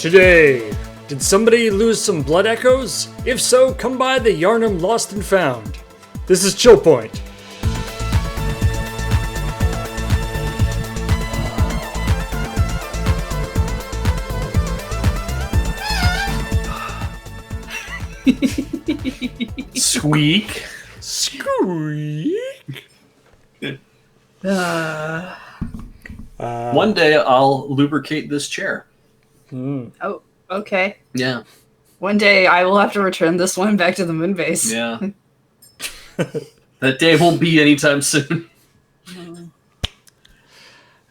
Today, did somebody lose some blood echoes? If so, come by the Yarnum Lost and Found. This is ChillPoint. Squeak. Squeak. One day I'll lubricate this chair. Oh, okay. Yeah. One day I will have to return this one back to the moon base. Yeah. That day won't be anytime soon.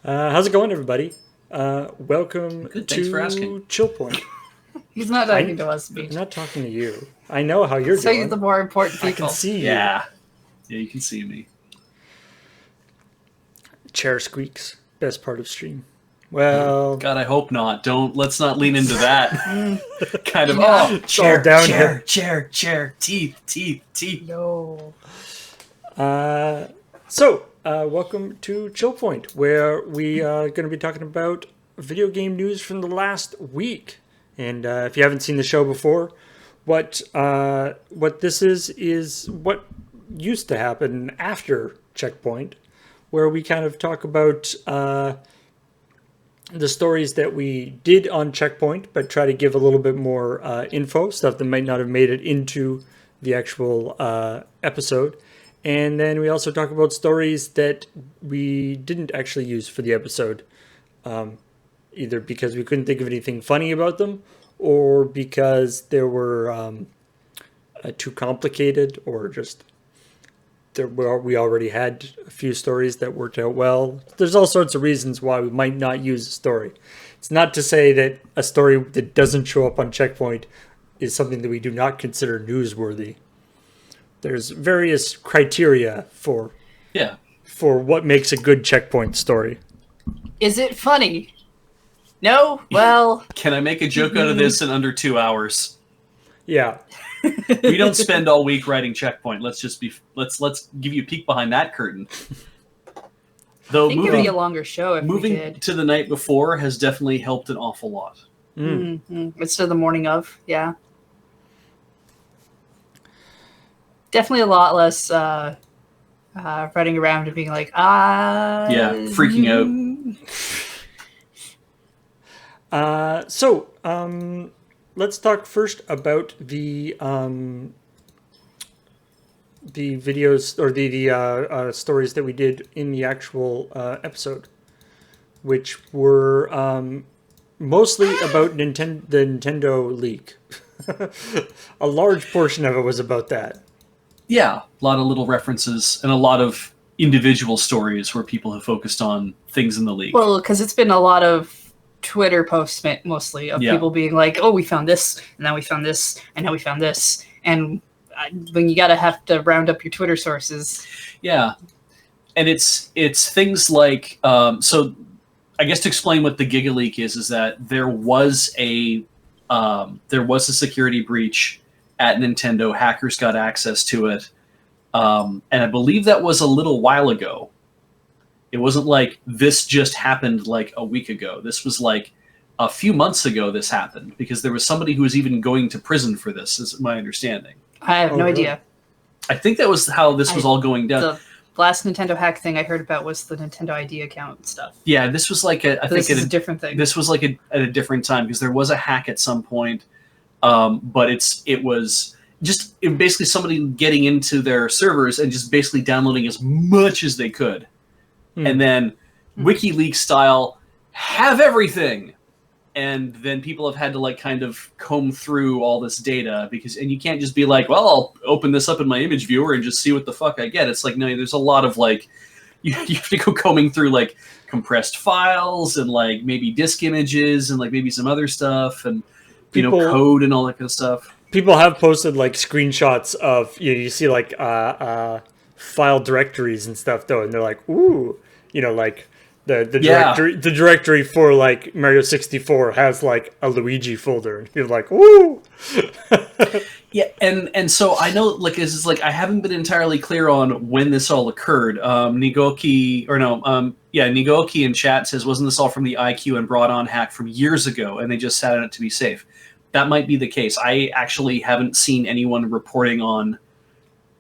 How's it going, everybody? Welcome Good, thanks to for asking. ChillPoint. He's not talking to us, I'm Beach. not talking to you. I know how you're So doing. you're the more important I people. can see you. Yeah. Yeah, you can see me. Chair squeaks. Best part of stream. Well, God, I hope not. Let's not lean into that. Kind of, Yeah. chair, downhill. chair, teeth. No. Welcome to ChillPoint, where we are going to be talking about video game news from the last week. And if you haven't seen the show before, what this is what used to happen after CheckPoint, where we kind of talk about the stories that we did on CheckPoint, but try to give a little bit more info, stuff that might not have made it into the actual episode. And then we also talk about stories that we didn't actually use for the episode, either because we couldn't think of anything funny about them, or because they were too complicated, or just we already had a few stories that worked out well. There's all sorts of reasons why we might not use a story. It's not to say that a story that doesn't show up on CheckPoint is something that we do not consider newsworthy. There's various criteria for what makes a good CheckPoint story. Is it funny? No? Well... Can I make a joke out of this in under 2 hours? Yeah. We don't spend all week writing CheckPoint. Let's give you a peek behind that curtain. Though I think it would be a longer show if we moving did. to the night before has definitely helped an awful lot. Instead of the morning of, yeah. Definitely a lot less running around and being like, Yeah, freaking out. Let's talk first about the videos or the stories that we did in the actual episode, which were mostly about the Nintendo leak. A large portion of it was about that. Yeah, a lot of little references and a lot of individual stories where people have focused on things in the leak. Well, because it's been a lot of Twitter posts mostly of people being like, oh, we found this, and now we found this, and now we found this. And when you have to round up your Twitter sources. Yeah. And it's things like, so I guess to explain what the Giga Leak is that there was a security breach at Nintendo. Hackers got access to it. And I believe that was a little while ago. It wasn't like this just happened like a week ago. This was like a few months ago this happened because there was somebody who was even going to prison for this, is my understanding. I have no idea. I think that was how this was all going down. The last Nintendo hack thing I heard about was the Nintendo ID account stuff. Yeah, this was like a different thing. This was like at a different time because there was a hack at some point, but it was basically somebody getting into their servers and just basically downloading as much as they could. And then WikiLeaks style, have everything. And then people have had to like kind of comb through all this data and you can't just be like, well, I'll open this up in my image viewer and just see what the fuck I get. It's like, no, there's a lot of like, you have to go combing through like compressed files and like maybe disk images and like maybe some other stuff and, code and all that kind of stuff. People have posted like screenshots of, you see like file directories and stuff though. And they're like, ooh, like Yeah. The directory for like Mario 64 has like a Luigi folder, and you're like, woo. Yeah, and so I know, like, it's like I haven't been entirely clear on when this all occurred. Nigoki in chat says, wasn't this all from the IQ and brought on hack from years ago, and they just sat on it to be safe? That might be the case. I actually haven't seen anyone reporting on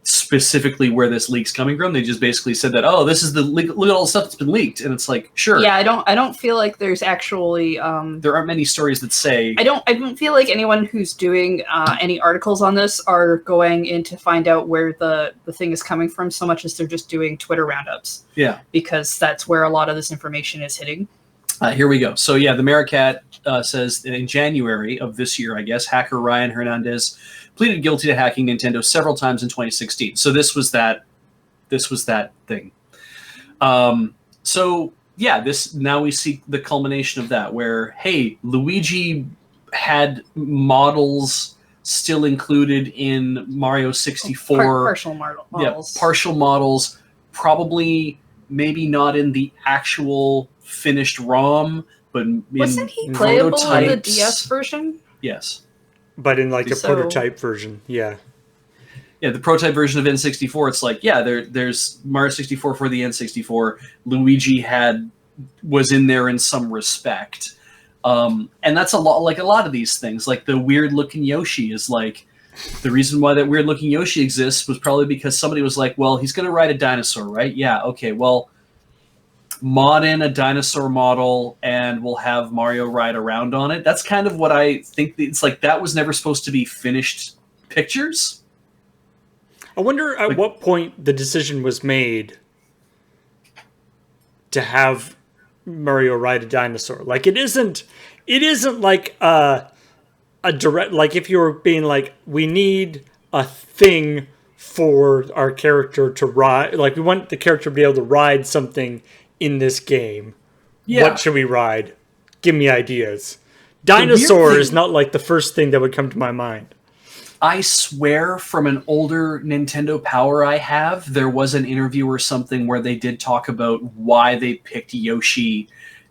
specifically where this leak's coming from. They just basically said that, oh, this is look at all the stuff that's been leaked, and it's like, sure. Yeah, I don't feel like there's actually there aren't many stories that say. I don't feel like anyone who's doing any articles on this are going in to find out where the thing is coming from so much as they're just doing Twitter roundups. Yeah, because that's where a lot of this information is hitting. Here we go. So yeah, the Maricat says in January of this year, I guess, hacker Ryan Hernandez pleaded guilty to hacking Nintendo several times in 2016. So this was that thing. So yeah, now we see the culmination of that, where hey, Luigi had models still included in Mario 64. Partial models. Yeah, partial models. Probably maybe not in the actual finished ROM, but wasn't he playable in the DS version? Yes. But in like a prototype version, yeah. Yeah, the prototype version of N64, it's like, yeah, there's Mario 64 for the N64. Luigi was in there in some respect. And that's a lot of these things. Like the weird looking Yoshi is like, the reason why that weird looking Yoshi exists was probably because somebody was like, well, he's going to ride a dinosaur, right? Yeah, okay, well, mod in a dinosaur model and we'll have Mario ride around on it. That's kind of what I think. It's like that was never supposed to be finished pictures. I wonder at what point the decision was made to have Mario ride a dinosaur. Like it isn't like a direct, like if you were being like, we need a thing for our character to ride, like we want the character to be able to ride something in this game. Yeah. What should we ride? Give me ideas. Dinosaur is not like the first thing that would come to my mind. I swear from an older Nintendo Power I have, there was an interview or something where they did talk about why they picked Yoshi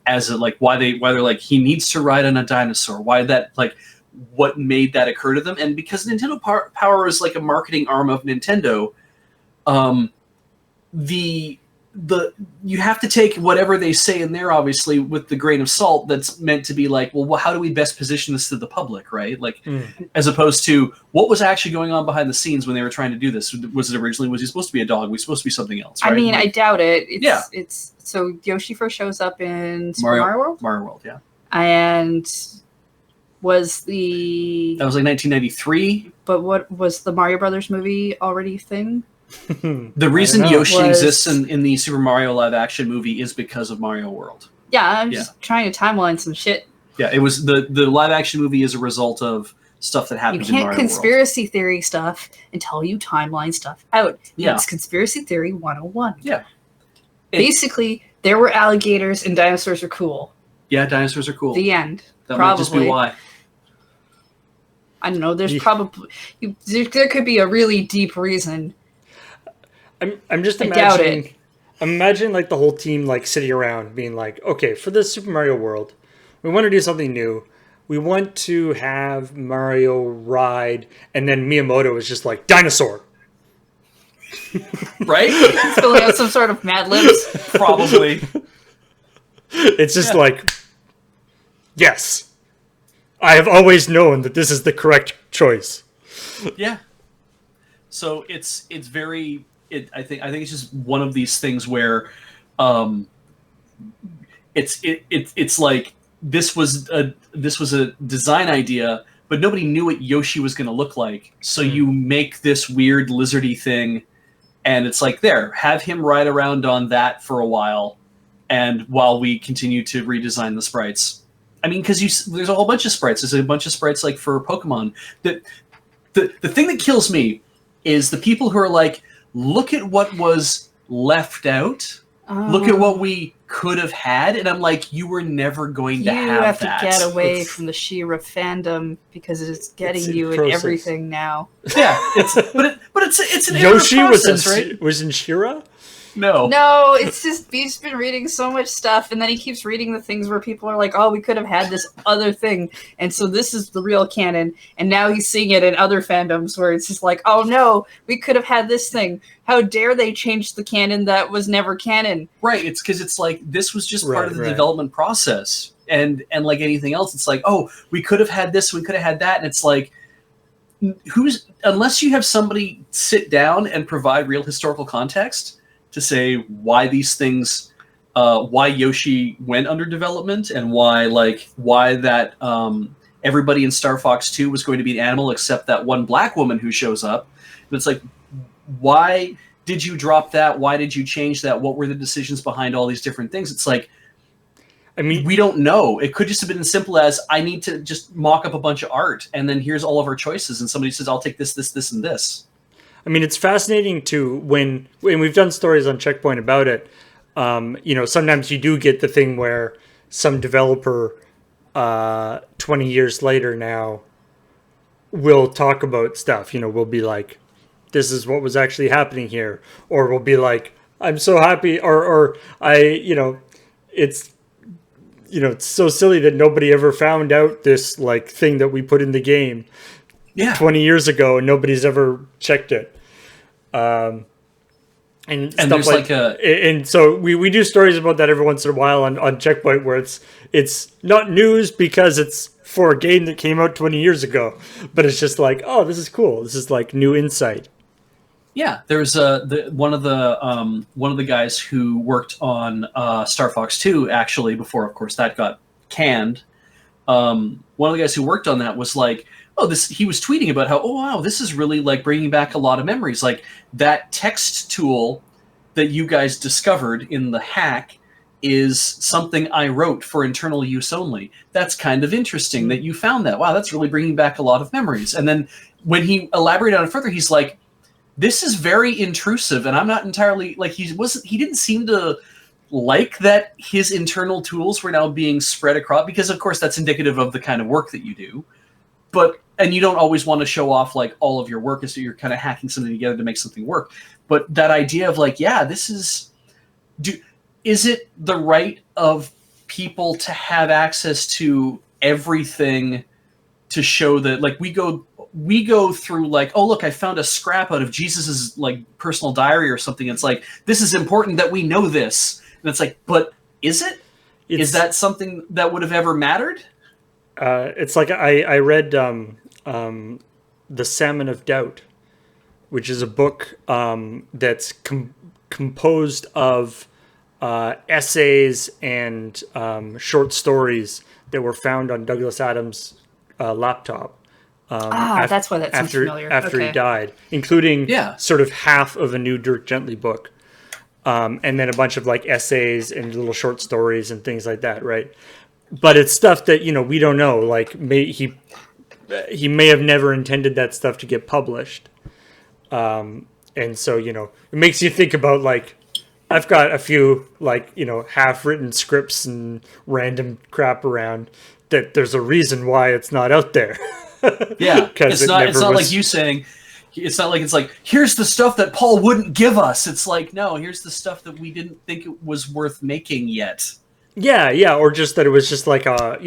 as why they're like, he needs to ride on a dinosaur. Why that, like, what made that occur to them. And because Nintendo Power is like a marketing arm of Nintendo, you have to take whatever they say in there, obviously, with the grain of salt. That's meant to be like, well, how do we best position this to the public, right? Like, as opposed to what was actually going on behind the scenes when they were trying to do this. Was he supposed to be a dog? Was he supposed to be something else? Right? I mean, like, I doubt it. It's so Yoshi first shows up in Super Mario World. Mario World, yeah. And that was like 1993. But what was the Mario Brothers movie already a thing? The reason Yoshi exists in the Super Mario live action movie is because of Mario World. Yeah, I'm just trying to timeline some shit. Yeah, it was the live action movie is a result of stuff that happened in Mario World. You can't conspiracy theory stuff until you timeline stuff out. Yeah. It's conspiracy theory 101. Yeah. Basically, there were alligators and dinosaurs are cool. Yeah, dinosaurs are cool. The end. That probably. might just be why. I don't know. There's probably there could be a really deep reason. I'm just imagining. I'm imagining like the whole team like sitting around being like, okay, for this Super Mario World, we want to do something new. We want to have Mario ride, and then Miyamoto is just like dinosaur, right? He's filling out some sort of Mad Libs, probably. It's just like, yes, I have always known that this is the correct choice. Yeah. So it's very. I think it's just one of these things where, it's like this was a design idea, but nobody knew what Yoshi was going to look like. So you make this weird lizardy thing, and it's like, there, have him ride around on that for a while, and while we continue to redesign the sprites. I mean, because there's a whole bunch of sprites. There's a bunch of sprites like for Pokemon. The thing that kills me is the people who are like, look at what was left out. Look at what we could have had. And I'm like, you were never going to have that. You have to get away from the She-Ra fandom because it's getting you in everything now. Yeah, but it's an Yoshi process, was in right? She-Ra? No. No, it's just he's been reading so much stuff, and then he keeps reading the things where people are like, "Oh, we could have had this other thing," and so this is the real canon. And now he's seeing it in other fandoms where it's just like, "Oh no, we could have had this thing. How dare they change the canon that was never canon?" Right. It's because it's like this was just part Right, of the right. development process, and like anything else, it's like, oh, we could have had this, we could have had that, and it's like, unless you have somebody sit down and provide real historical context to say why these things, why Yoshi went under development, and why that everybody in Star Fox 2 was going to be an animal except that one black woman who shows up. And it's like, why did you drop that? Why did you change that? What were the decisions behind all these different things? It's like, I mean, we don't know. It could just have been as simple as, I need to just mock up a bunch of art, and then here's all of our choices, and somebody says, I'll take this, this, this, and this. I mean, it's fascinating too when we've done stories on CheckPoint about it. Sometimes you do get the thing where some developer, 20 years later now, will talk about stuff. We'll be like, "This is what was actually happening here," or we'll be like, "I'm so happy," or it's it's so silly that nobody ever found out this like thing that we put in the game. Yeah. 20 years ago, and nobody's ever checked it. And stuff there's and so we do stories about that every once in a while on CheckPoint, where it's not news because it's for a game that came out 20 years ago, but it's just like, oh, this is cool. This is like new insight. Yeah, there's one of the guys who worked on Star Fox 2, actually, before, of course, that got canned. One of the guys who worked on that was like, he was tweeting about how, oh wow, this is really like bringing back a lot of memories. Like that text tool that you guys discovered in the hack is something I wrote for internal use only. That's kind of interesting that you found that. Wow, that's really bringing back a lot of memories. And then when he elaborated on it further, he's like, this is very intrusive, and I'm not entirely like, he didn't seem to like that his internal tools were now being spread across, because of course that's indicative of the kind of work that you do. And you don't always want to show off like all of your work, as so you're kind of hacking something together to make something work. But that idea of like, yeah, is it the right of people to have access to everything, to show that like we go through like, oh look, I found a scrap out of Jesus's like personal diary or something. It's like, this is important that we know this. And it's like, but is it? Is that something that would have ever mattered? It's like I read The Salmon of Doubt, which is a book that's composed of essays and short stories that were found on Douglas Adams' laptop. That's why that sounds familiar. After he died, including sort of half of a new Dirk Gently book. And then a bunch of like essays and little short stories and things like that, right? But it's stuff that, we don't know. Like he may have never intended that stuff to get published. And so, it makes you think about like, I've got a few like, half-written scripts and random crap around that there's a reason why it's not out there. Yeah, it's not like you saying, it's not like it's like, here's the stuff that Paul wouldn't give us. It's like, no, here's the stuff that we didn't think it was worth making yet. Yeah, or just that it was just like a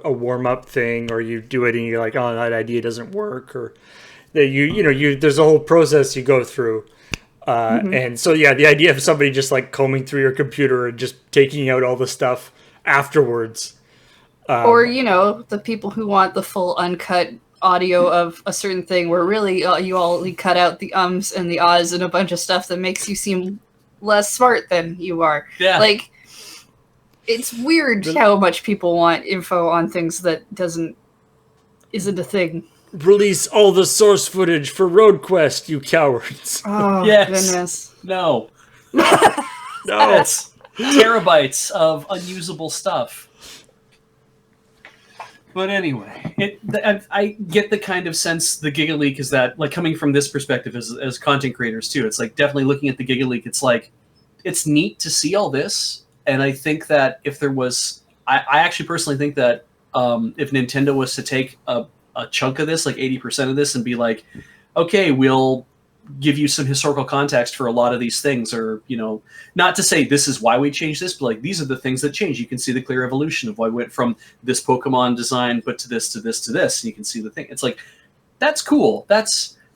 warm up thing, or you do it and you're like, oh, that idea doesn't work, or that you there's a whole process you go through, and so the idea of somebody just like combing through your computer and just taking out all the stuff afterwards, or the people who want the full uncut audio of a certain thing, where really you only cut out the ums and the ahs and a bunch of stuff that makes you seem less smart than you are. Yeah, like. It's weird how much people want info on things that isn't a thing. Release all the source footage for Road Quest, you cowards. Oh, yes. Goodness. No. No. That's terabytes of unusable stuff. But anyway, I get the kind of sense the Giga Leak is that, like, coming from this perspective as content creators too, it's like definitely looking at the Giga Leak, it's like, it's neat to see all this. And I think that if there was, I actually personally think that if Nintendo was to take a chunk of this, like 80% of this, and be like, okay, we'll give you some historical context for a lot of these things, or not to say this is why we changed this, but like these are the things that changed. You can see the clear evolution of why we went from this Pokemon design, but to this, to this, to this, and you can see the thing. It's like, that's cool. That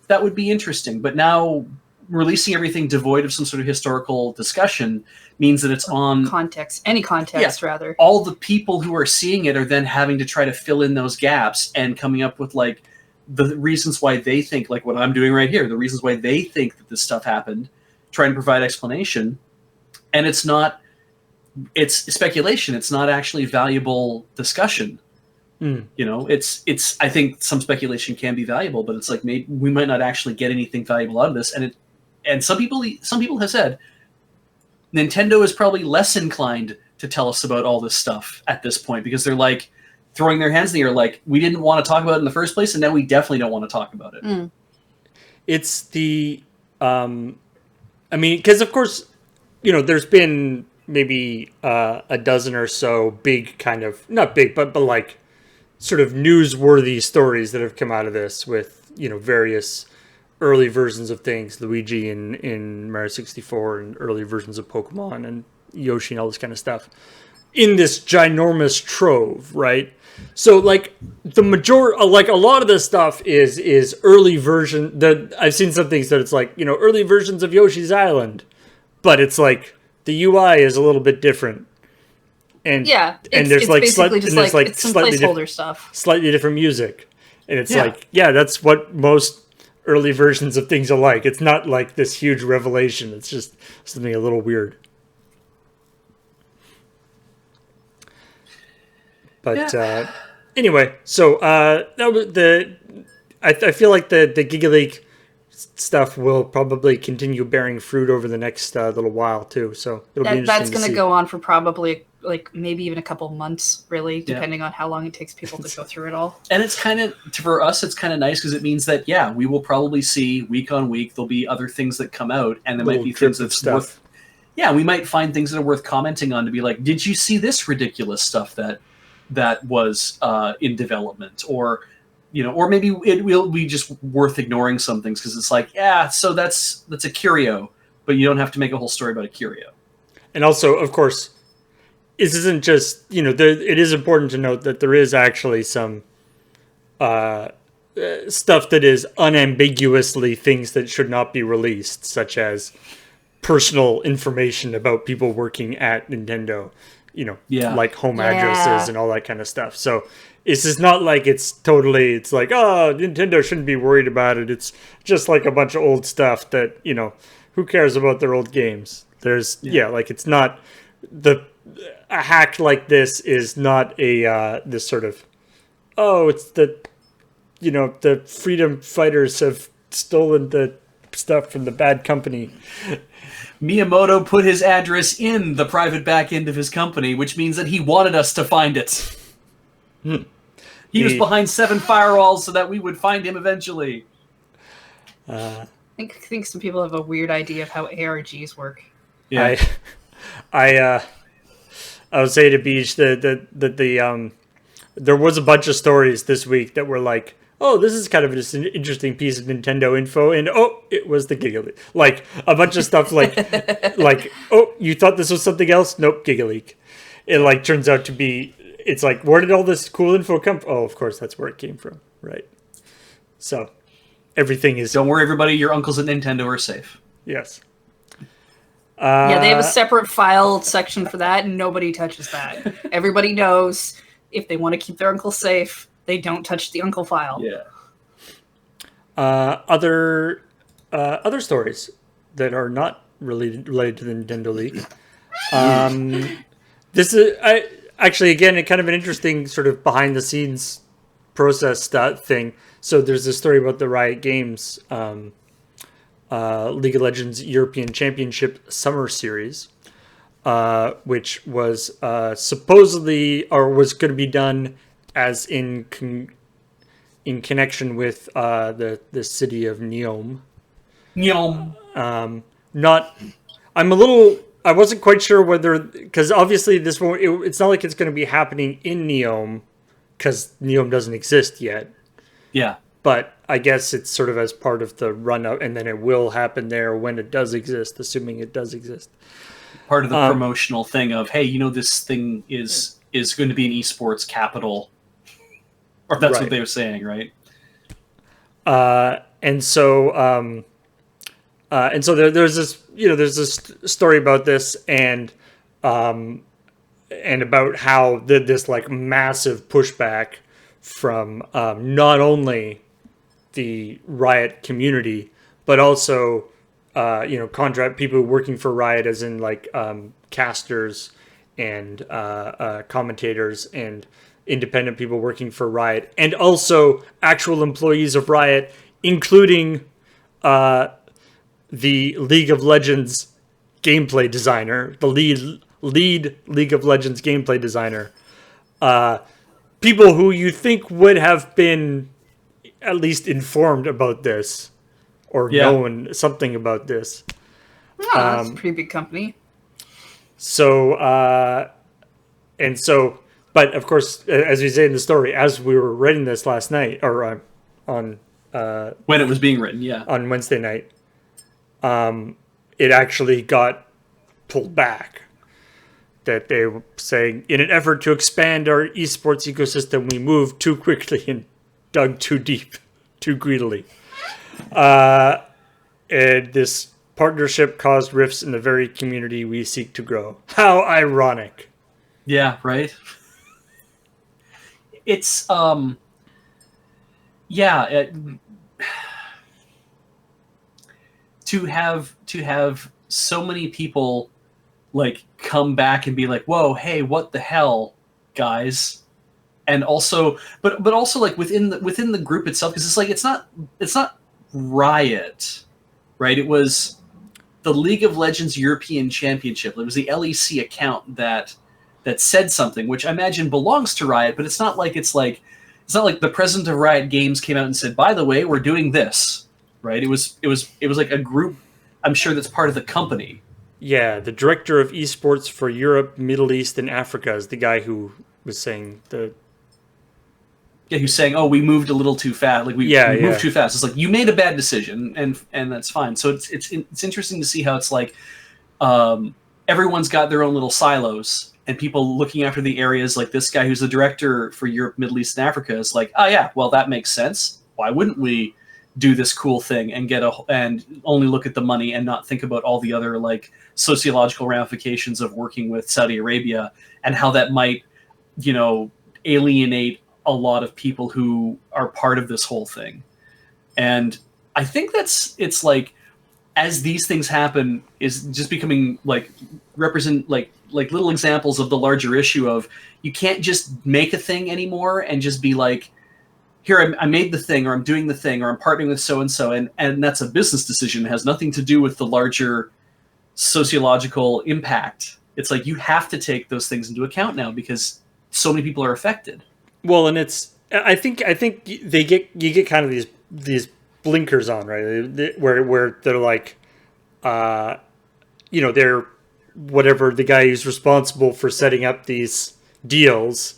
would be interesting. But now releasing everything devoid of some sort of historical discussion means that it's on any context, rather. All the people who are seeing it are then having to try to fill in those gaps and coming up with like the reasons why they think, like what I'm doing right here, the reasons why they think that this stuff happened, trying to provide explanation. And it's speculation. It's not actually valuable discussion. It's I think some speculation can be valuable, but it's like maybe we might not actually get anything valuable out of this. And some people have said Nintendo is probably less inclined to tell us about all this stuff at this point, because they're like throwing their hands in the air, like, we didn't want to talk about it in the first place, and now we definitely don't want to talk about it. It's the because of course, there's been maybe a dozen or so big kind of, not big, but like sort of newsworthy stories that have come out of this with, various early versions of things, Luigi in Mario 64 and early versions of Pokemon and Yoshi and all this kind of stuff in this ginormous trove, right? So like the like a lot of this stuff is early version. I've seen some things that it's like, early versions of Yoshi's Island, but it's like the UI is a little bit different. And there's like slightly placeholder stuff, slightly different music, and it's like, that's what most early versions of things are like. It's not like this huge revelation. It's just something a little weird. But anyway, so that was I feel like the Giga League stuff will probably continue bearing fruit over the next little while too. So it'll be interesting. That's going to go on for probably like maybe even a couple months, really, depending on how long it takes people to go through it all. And it's kind of, for us, it's kind of nice because it means that we will probably see week on week there'll be other things that come out, and there might be things that's worth. Yeah, we might find things that are worth commenting on to be like, did you see this ridiculous stuff that was in development, or maybe it will be just worth ignoring some things because it's like, so that's a curio, but you don't have to make a whole story about a curio. And also, of course, this isn't just, it is important to note that there is actually some stuff that is unambiguously things that should not be released, such as personal information about people working at Nintendo, like home addresses and all that kind of stuff. So this is not like it's like, Nintendo shouldn't be worried about it. It's just like a bunch of old stuff that, who cares about their old games? There's, like it's not a hack like this is not a this sort of, it's the freedom fighters have stolen the stuff from the bad company. Miyamoto put his address in the private back end of his company, which means that he wanted us to find it. He was behind 7 firewalls so that we would find him eventually. I think some people have a weird idea of how ARGs work. Yeah. I would say to Beach that there was a bunch of stories this week that were like, this is kind of just an interesting piece of Nintendo info, and it was the Giga Leak. Like a bunch of stuff like you thought this was something else? Nope, Giga Leak. It like turns out to be. It's like, where did all this cool info come from? Oh, of course, that's where it came from, right? So everything is. Don't worry, everybody. Your uncles at Nintendo are safe. Yes. They have a separate file section for that, and nobody touches that. Everybody knows if they want to keep their uncle safe, they don't touch the uncle file. Yeah. Other stories that are not related to the Nintendo League. This is actually again kind of an interesting sort of behind the scenes process thing. So there's this story about the Riot Games. League of Legends European Championship Summer Series, which was supposedly or was going to be done as in connection with the city of Neom. I wasn't quite sure whether, because obviously this won't. It's not like it's going to be happening in Neom, because Neom doesn't exist yet. Yeah. but I guess it's sort of as part of the run up, and then it will happen there when it does exist, assuming it does exist. Part of the promotional thing of, hey, this thing is going to be an esports capital, or that's what they were saying, right? And so there's this story about this, and about how this like massive pushback from not only the Riot community, but also contract people working for Riot, as in like casters and commentators and independent people working for Riot, and also actual employees of Riot, including the League of Legends gameplay designer, the lead League of Legends gameplay designer. People who you think would have been at least informed about this, or known something about this. Oh, that's a pretty big company. But of course, as we say in the story, as we were writing this last night, or on when it was being written, on Wednesday night, it actually got pulled back. That they were saying, in an effort to expand our esports ecosystem, we moved too quickly and dug too deep, too greedily. And this partnership caused rifts in the very community we seek to grow. How ironic. Yeah, right? It's, to have so many people like come back and be like, whoa, hey, what the hell, guys? And also, but also like within the group itself, because it's like it's not Riot, right? It was the League of Legends European Championship. It was the LEC account that said something, which I imagine belongs to Riot, but it's not like the president of Riot Games came out and said, by the way, we're doing this, right? It was like a group, I'm sure, that's part of the company. Yeah, the director of esports for Europe, Middle East, and Africa is the guy who was saying who's saying, "Oh, we moved a little too fast. Like we moved too fast." It's like you made a bad decision, and that's fine. So it's interesting to see how it's like everyone's got their own little silos, and people looking after the areas. Like this guy who's the director for Europe, Middle East, and Africa is like, "Oh yeah, well that makes sense. Why wouldn't we do this cool thing and and only look at the money and not think about all the other like sociological ramifications of working with Saudi Arabia and how that might, alienate a lot of people who are part of this whole thing." And I think it's like, as these things happen, is just becoming like represent like little examples of the larger issue of you can't just make a thing anymore and just be like, here, I made the thing, or I'm doing the thing, or I'm partnering with so-and-so, and that's a business decision. It has nothing to do with the larger sociological impact. It's like you have to take those things into account now because so many people are affected. Well, and I think you get kind of these blinkers on, right? Where they're like, they're whatever the guy who's responsible for setting up these deals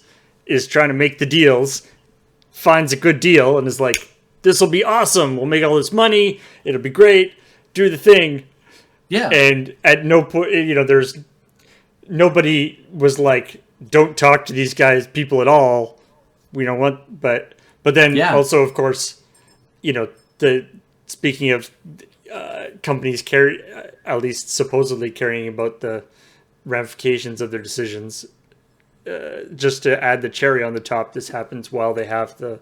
is trying to make the deals, finds a good deal and is like, this will be awesome. We'll make all this money. It'll be great. Do the thing. Yeah. And at no point, there's nobody was like, don't talk to these people at all. We don't want, but then also, of course, speaking of companies at least supposedly caring about the ramifications of their decisions, just to add the cherry on the top, this happens while they have the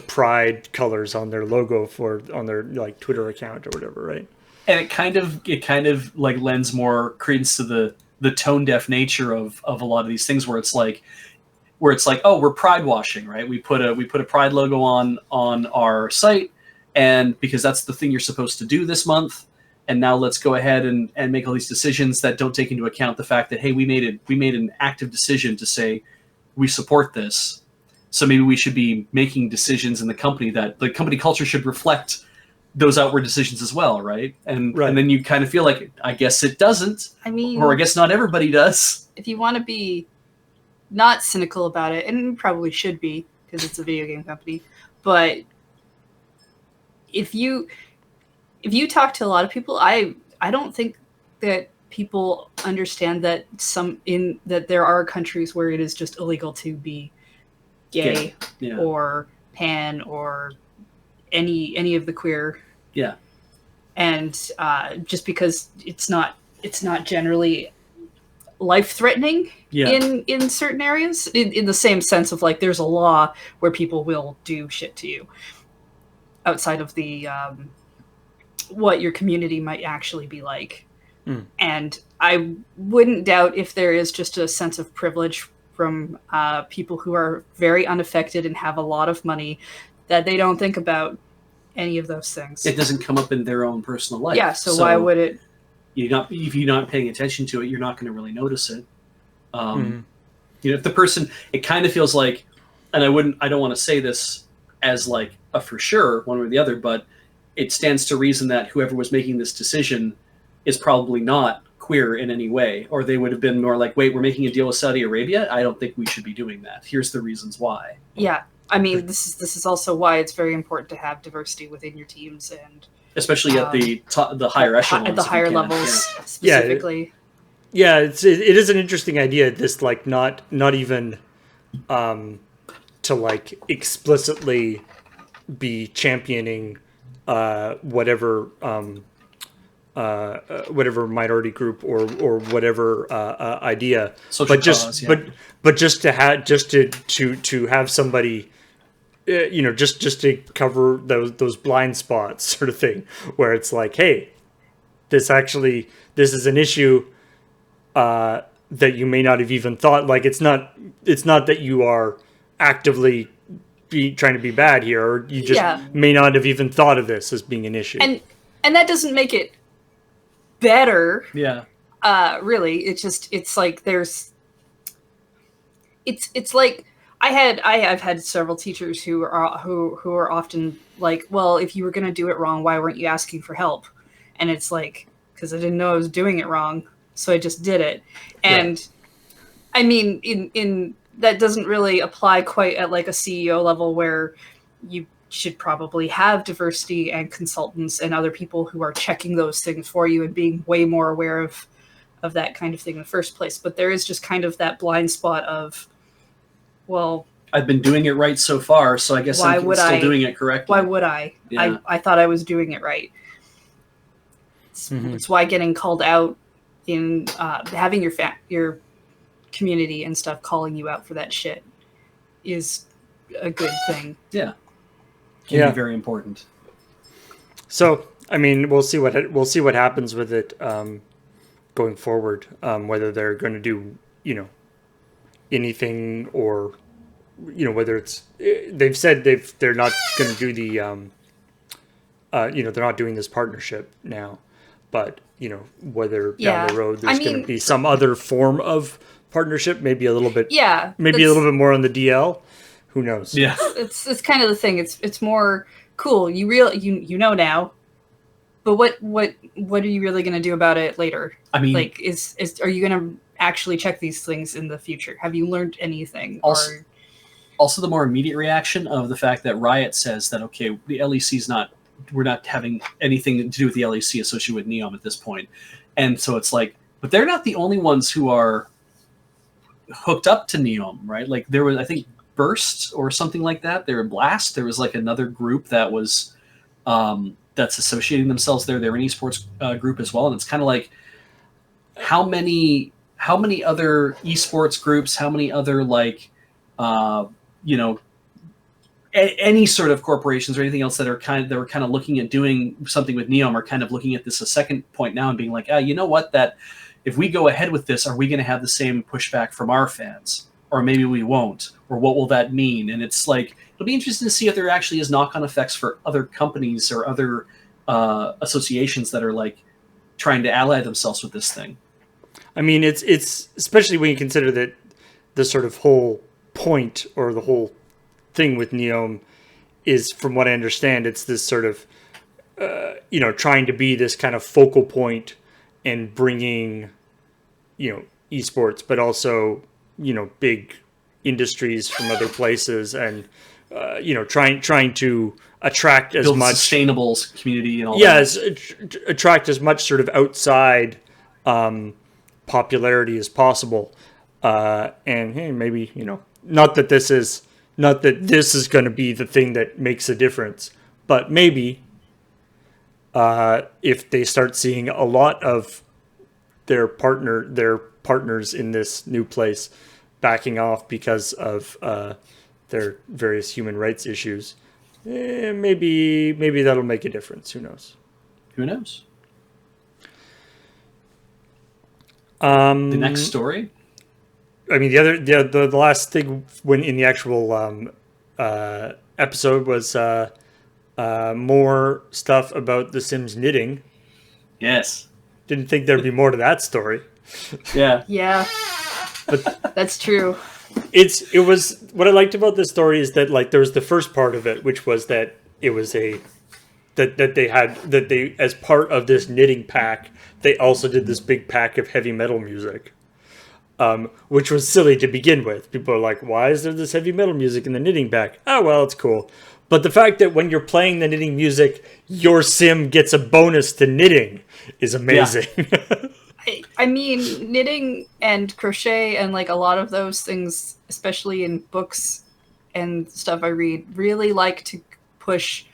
pride colors on their logo on their like Twitter account or whatever, right? And it kind of like lends more credence to the tone deaf nature of a lot of these things where it's like, oh, we're pride washing, right? We put a pride logo on our site, and because that's the thing you're supposed to do this month. And now let's go ahead and make all these decisions that don't take into account the fact that, hey, we made an active decision to say we support this. So maybe we should be making decisions in the company that the company culture should reflect those outward decisions as well, right? And then you kind of feel like, I guess it doesn't. I mean, or I guess not everybody does. If you want to be not cynical about it, and you probably should be because it's a video game company, but if you talk to a lot of people, I don't think that people understand that that there are countries where it is just illegal to be gay Yeah. or pan or any of the queer. Yeah. And just because it's not generally life-threatening in certain areas, in the same sense of like there's a law where people will do shit to you outside of the what your community might actually be like. And I wouldn't doubt if there is just a sense of privilege from people who are very unaffected and have a lot of money that they don't think about any of those things. It doesn't come up in their own personal life. Yeah, so why would it? If you're not paying attention to it, you're not going to really notice it. If the person, it kind of feels like, and I don't want to say this as like a for sure one way or the other, but it stands to reason that whoever was making this decision is probably not queer in any way, or they would have been more like, wait, we're making a deal with Saudi Arabia? I don't think we should be doing that. Here's the reasons why. Yeah. I mean, this is also why it's very important to have diversity within your teams, and especially at the higher echelons, at the higher levels specifically. Yeah, it is an interesting idea. This like not even to like explicitly be championing whatever minority group or whatever idea, social but just cause, yeah. but just to have somebody, just to cover those blind spots, sort of thing, where it's like, hey, this is an issue that you may not have even thought. Like it's not that you are actively trying to be bad here, or you just may not have even thought of this as being an issue. And that doesn't make it better. Yeah. Really, it's like there's. It's like I've had several teachers who are often like, well, if you were going to do it wrong, why weren't you asking for help? And it's like, because I didn't know I was doing it wrong, so I just did it. And I mean, in that doesn't really apply quite at like a CEO level, where you should probably have diversity and consultants and other people who are checking those things for you and being way more aware of that kind of thing in the first place. But there is just kind of that blind spot of, well, I've been doing it right so far, so I guess I'm still doing it correctly. Why would I? Yeah. I thought I was doing it right. It's why getting called out in having your community and stuff calling you out for that shit is a good thing. Yeah. Can be very important. So, I mean, we'll see what happens with it going forward. Whether they're going to do, anything, or whether it's they've said they're not going to do the they're not doing this partnership now, but whether down the road there's going to be some other form of partnership, maybe a little bit more on the DL. Who knows? Yeah, it's kind of the thing. It's more cool. You know now, but what are you really going to do about it later? I mean, like, are you going to actually check these things in the future? Have you learned anything? Also, the more immediate reaction of the fact that Riot says that, okay, the LEC's we're not having anything to do with the LEC associated with NEOM at this point. And so it's like, but they're not the only ones who are hooked up to NEOM, right? Like there was, I think, Burst or something like that. There were Blast. There was like another group that was that's associating themselves there. They're an esports group as well. And it's kind of like, how many other esports groups, how many other like, any sort of corporations or anything else that were kind of looking at doing something with NEOM are kind of looking at this a second point now and being like, you know what, that if we go ahead with this, are we going to have the same pushback from our fans? Or maybe we won't, or what will that mean? And it's like, it'll be interesting to see if there actually is knock-on effects for other companies or other associations that are like trying to ally themselves with this thing. I mean, it's especially when you consider that the sort of whole point or the whole thing with NEOM is, from what I understand, it's this sort of, trying to be this kind of focal point and bringing, esports, but also, big industries from other places and trying to attract as Build a much sustainable community and all that. yes, attract as much sort of outside popularity as possible. And hey, maybe not that this is going to be the thing that makes a difference, but maybe if they start seeing a lot of their partners in this new place backing off because of their various human rights issues, maybe that'll make a difference. Who knows? Who knows? The next story. I mean, the last thing when in the actual episode was more stuff about The Sims knitting. Yes. Didn't think there'd be more to that story. Yeah. Yeah. But that's true. It was what I liked about this story is that like there was the first part of it, which was that it was that they as part of this knitting pack, they also did this big pack of heavy metal music. Which was silly to begin with. People are like, why is there this heavy metal music in the knitting pack? Oh, well, it's cool. But the fact that when you're playing the knitting music, your sim gets a bonus to knitting is amazing. Yeah. I mean, knitting and crochet and like a lot of those things, especially in books and stuff I read, really like to push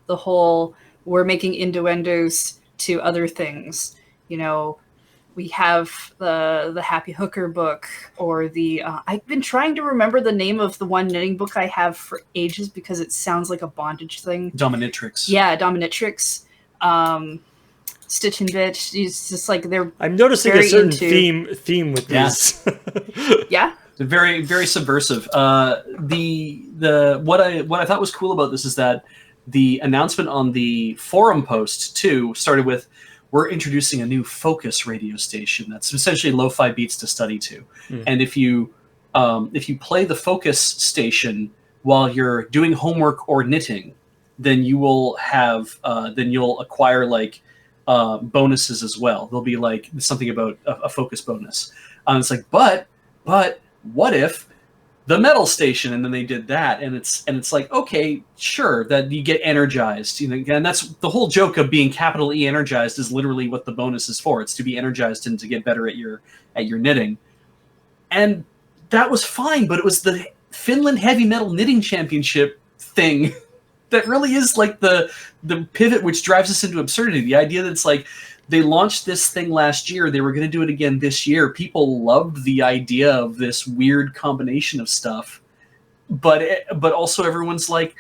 the whole we're making innuendos to other things. We have the Happy Hooker book or the I've been trying to remember the name of the one knitting book I have for ages because it sounds like a bondage thing. Dominatrix. Yeah, Dominatrix. Stitch and Bitch. It's just like they're. I'm noticing a certain theme with these. Yeah. They're very, very subversive. What I thought was cool about this is that the announcement on the forum post too started with, we're introducing a new focus radio station that's essentially lo-fi beats to study to. And if you play the focus station while you're doing homework or knitting, then you will have you'll acquire like bonuses as well. There'll be like something about a focus bonus. It's like, but what if the metal station? And then they did that, and it's like, okay, sure, that you get energized, and that's the whole joke of being capital E energized is literally what the bonus is for. It's to be energized and to get better at your knitting. And that was fine, but it was the Finland Heavy Metal Knitting Championship thing that really is like the pivot which drives us into absurdity. The idea that it's like they launched this thing last year, they were going to do it again this year. People loved the idea of this weird combination of stuff, but also everyone's like,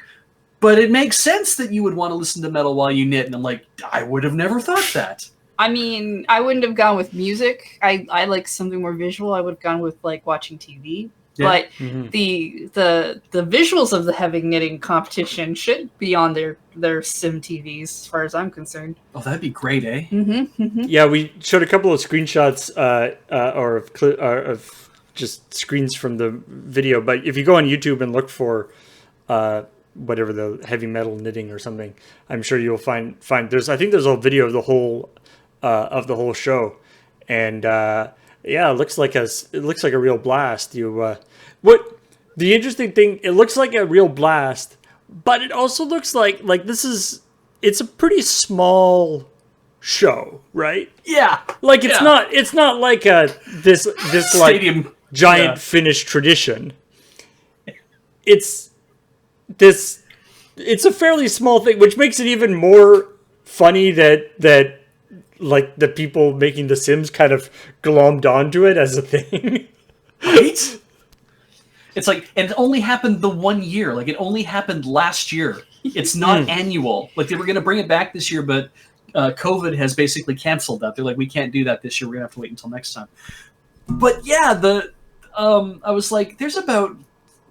but it makes sense that you would want to listen to metal while you knit. And I'm like, I would have never thought that. I mean, I wouldn't have gone with music. I like something more visual. I would have gone with like watching TV. Yeah. But the visuals of the heavy knitting competition should be on their sim TVs, as far as I'm concerned. Oh, that'd be great, eh? Yeah, we showed a couple of screenshots of just screens from the video. But if you go on YouTube and look for whatever the heavy metal knitting or something, I'm sure you'll find there's a video of the whole show, and. Yeah, it looks like a real blast. What the interesting thing? It looks like a real blast, but it also looks like it's a pretty small show, right? Yeah, like it's not like this stadium, like giant Finnish tradition. It's a fairly small thing, which makes it even more funny that. Like the people making The Sims kind of glommed onto it as a thing. Right? It's like, and it only happened the 1 year. Like it only happened last year. It's not annual. Like they were going to bring it back this year, but COVID has basically canceled that. They're like, we can't do that this year. We're going to have to wait until next time. But yeah, I was like, there's about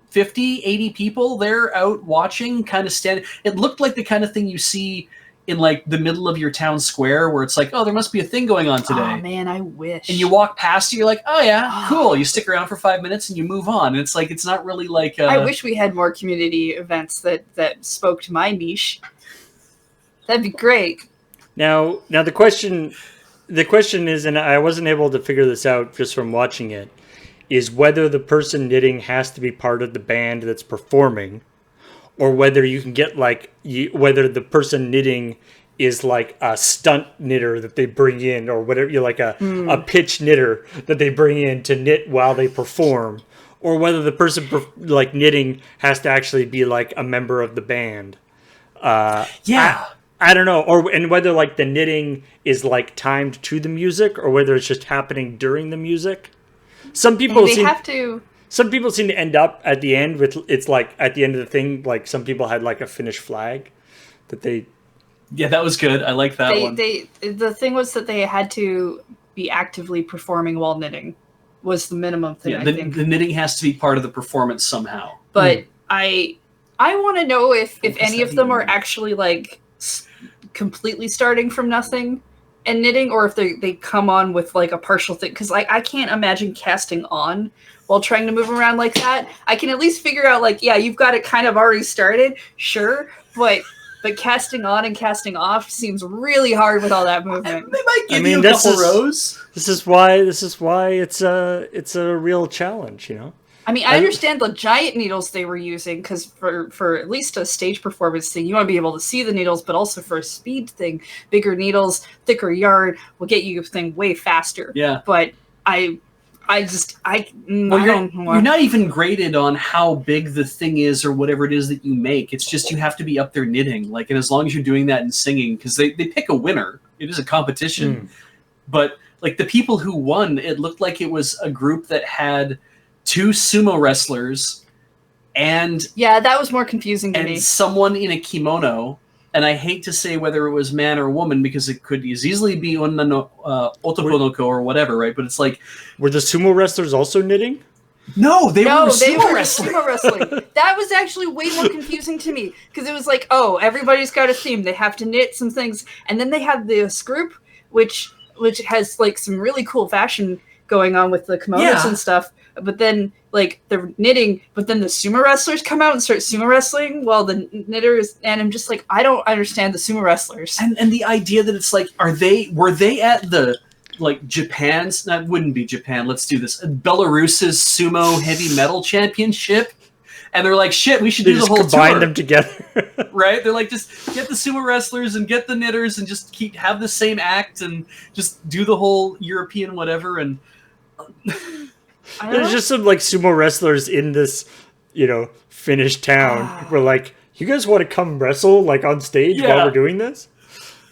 50, 80 people there out watching, kind of standing. It looked like the kind of thing you see in like the middle of your town square where it's like, oh, there must be a thing going on today. Oh man, I wish. And you walk past it, you're like, oh yeah, cool. You stick around for 5 minutes and you move on. And it's like, it's not really like I wish we had more community events that spoke to my niche. That'd be great. Now the question is, and I wasn't able to figure this out just from watching it, is whether the person knitting has to be part of the band that's performing, or whether you can get like whether the person knitting is like a stunt knitter that they bring in, or whatever, you're like a pitch knitter that they bring in to knit while they perform, or whether the person like knitting has to actually be like a member of the band. I don't know, and whether like the knitting is like timed to the music, or whether it's just happening during the music. Some people Some people seem to end up at the end with, it's like at the end of the thing, like some people had like a finished flag that they. Yeah, that was good. I like that one. The thing was that they had to be actively performing while knitting was the minimum thing. I think the knitting has to be part of the performance somehow. But I want to know if any of them are actually like completely starting from nothing and knitting, or if they come on with like a partial thing, because I can't imagine casting on while trying to move around like that. I can at least figure out like, yeah, you've got it kind of already started, sure, but casting on and casting off seems really hard with all that movement. They might give you a couple rows. This is why it's a real challenge, you know. I mean, I understand the giant needles they were using, because for at least a stage performance thing, you want to be able to see the needles, but also for a speed thing, bigger needles, thicker yarn will get you a thing way faster. Yeah. But you're not even graded on how big the thing is or whatever it is that you make. It's just you have to be up there knitting. Like, and as long as you're doing that and singing, because they pick a winner. It is a competition. But like the people who won, it looked like it was a group that had 2 sumo wrestlers and that was more confusing to me. Someone in a kimono, and I hate to say whether it was man or woman because it could as easily be onna no otokonoko or whatever, right? But it's like, were the sumo wrestlers also knitting? No, they were sumo wrestling. That was actually way more confusing to me, because it was like, oh, everybody's got a theme. They have to knit some things, and then they have this group which has like some really cool fashion going on with the kimonos and stuff. But then, like, they're knitting, but then the sumo wrestlers come out and start sumo wrestling while the knitters, and I'm just like, I don't understand the sumo wrestlers. And the idea that it's like, were they at the, like, Japan's, that wouldn't be Japan, let's do this, Belarus's sumo heavy metal championship? And they're like, shit, we should do the whole tour. Combine them together. Right? They're like, just get the sumo wrestlers and get the knitters and just have the same act and just do the whole European whatever, and... There's just some like sumo wrestlers in this, you know, Finnish town. We're like, you guys want to come wrestle like on stage while we're doing this?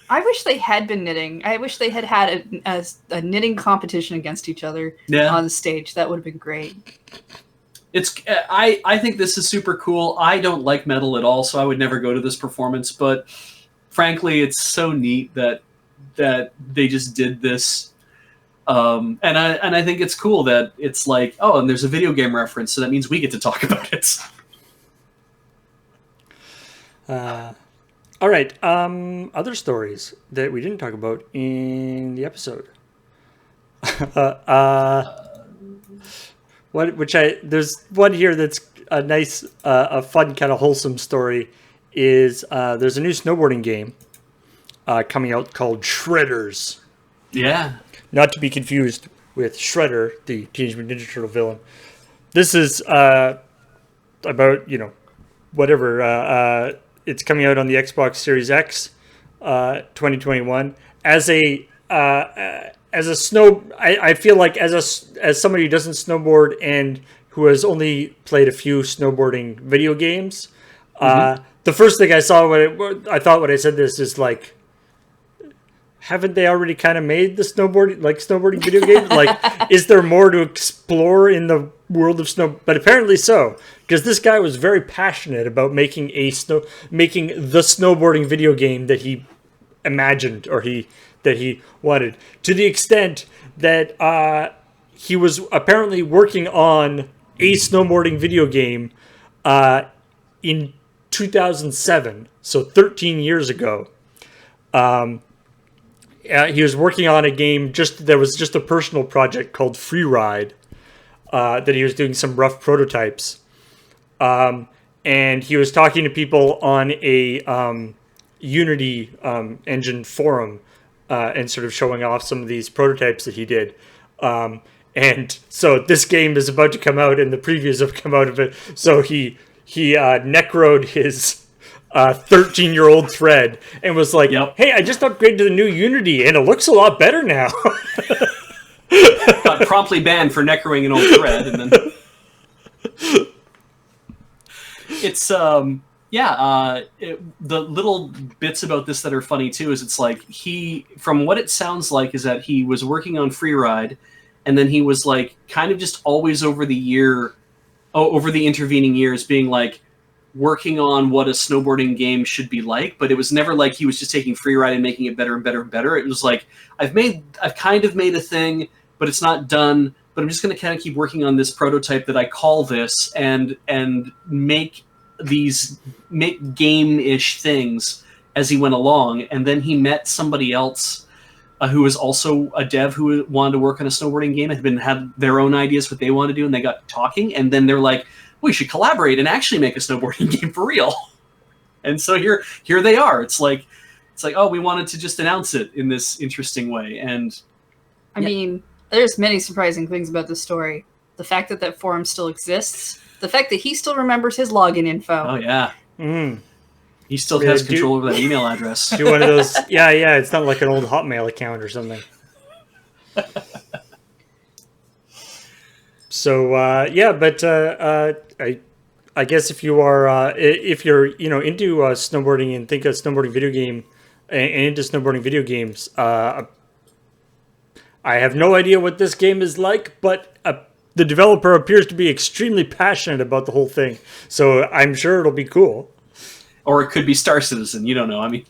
I wish they had been knitting. I wish they had a knitting competition against each other on the stage. That would have been great. I think this is super cool. I don't like metal at all, so I would never go to this performance. But frankly, it's so neat that they just did this. And I think it's cool that it's like, oh, and there's a video game reference, so that means we get to talk about it. All right. Other stories that we didn't talk about in the episode. There's one here that's a nice, a fun kind of wholesome story. Is there's a new snowboarding game coming out called Shredders. Yeah. Not to be confused with Shredder, the Teenage Mutant Ninja Turtle villain. This is about, you know, whatever. It's coming out on the Xbox Series X, 2021. I feel like as somebody who doesn't snowboard and who has only played a few snowboarding video games, the first thing I saw when I said this is like, haven't they already kind of made the snowboarding video game? Like, is there more to explore in the world of snow? But apparently so, because this guy was very passionate about making the snowboarding video game that he imagined or that he wanted, to the extent that he was apparently working on a snowboarding video game in 2007, so 13 years ago. He was working on a game that was just a personal project called Free Ride that he was doing some rough prototypes. And he was talking to people on a Unity engine forum and sort of showing off some of these prototypes that he did. And so this game is about to come out and the previews have come out of it. So he necroed his 13-year-old thread and was like, Yep. "Hey, I just upgraded to the new Unity and it looks a lot better now." Got promptly banned for necroing an old thread, and then it's the little bits about this that are funny too is it's like from what it sounds like is that he was working on Freeride, and then he was like kind of just always over the intervening years being like working on what a snowboarding game should be like, but it was never like he was just taking Freeride and making it better and better and better. It was like I've kind of made a thing, but it's not done, but I'm just going to kind of keep working on this prototype that I call this and make game-ish things as he went along. And then he met somebody else who was also a dev who wanted to work on a snowboarding game, had their own ideas what they wanted to do, and they got talking, and then they're like, we should collaborate and actually make a snowboarding game for real. And so here they are. It's like, oh, we wanted to just announce it in this interesting way. And I mean, there's many surprising things about this story. The fact that forum still exists. The fact that he still remembers his login info. Oh, yeah. Mm. He still has control over that email address. Do one of those. Yeah. It's not like an old Hotmail account or something. So, but I guess if you're into snowboarding and think of snowboarding video game and into snowboarding video games, I have no idea what this game is like, but the developer appears to be extremely passionate about the whole thing. So I'm sure it'll be cool. Or it could be Star Citizen. You don't know. It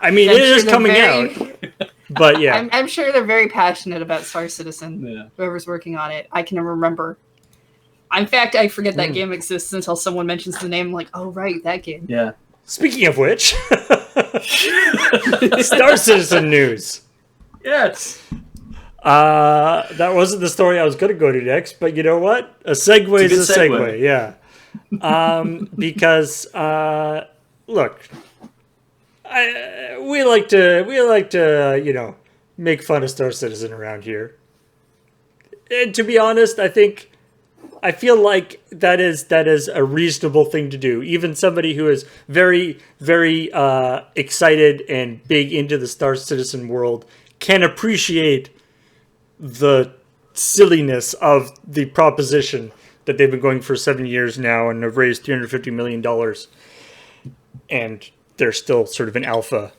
is coming out. But yeah. I'm sure they're very passionate about Star Citizen. Yeah. Whoever's working on it. I can remember. In fact, I forget that game exists until someone mentions the name. I'm like, oh, right, that game. Yeah. Speaking of which, Star Citizen news. Yes. That wasn't the story I was going to go to next, but you know what? A segue is a segue. Yeah. Because look, we like to make fun of Star Citizen around here. And to be honest, I feel like that is a reasonable thing to do. Even somebody who is very, very excited and big into the Star Citizen world can appreciate the silliness of the proposition that they've been going for 7 years now and have raised $350 million. And they're still sort of an alpha.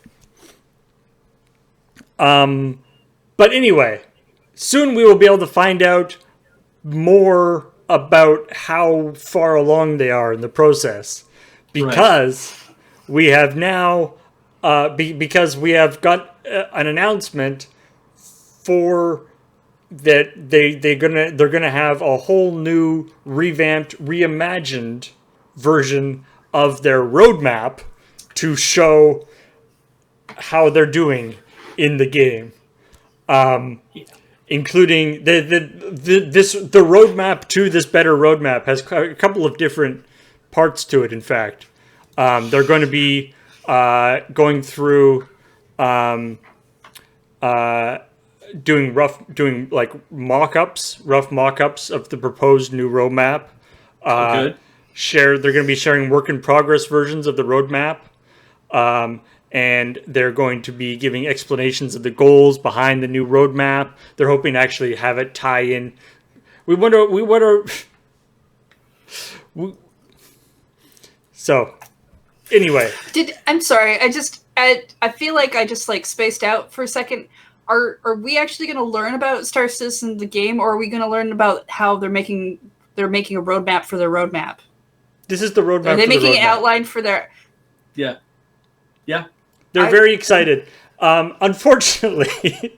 But anyway, soon we will be able to find out more about how far along they are in the process. Because we have now, because we have got an announcement for that they're gonna have a whole new revamped, reimagined version of their roadmap to show how they're doing in the game, including the roadmap to this better roadmap has a couple of different parts to it. In fact, they're going to be going through. Doing like rough mock-ups of the proposed new roadmap. Good. They're going to be sharing work in progress versions of the roadmap. And they're going to be giving explanations of the goals behind the new roadmap. They're hoping to actually have it tie in. So, anyway. I'm sorry. I feel like I just spaced out for a second. Are we actually going to learn about Star Citizen the game, or are we going to learn about how they're making a roadmap for their roadmap? This is the roadmap. Are they making an outline for their? Yeah. They're very excited. Unfortunately,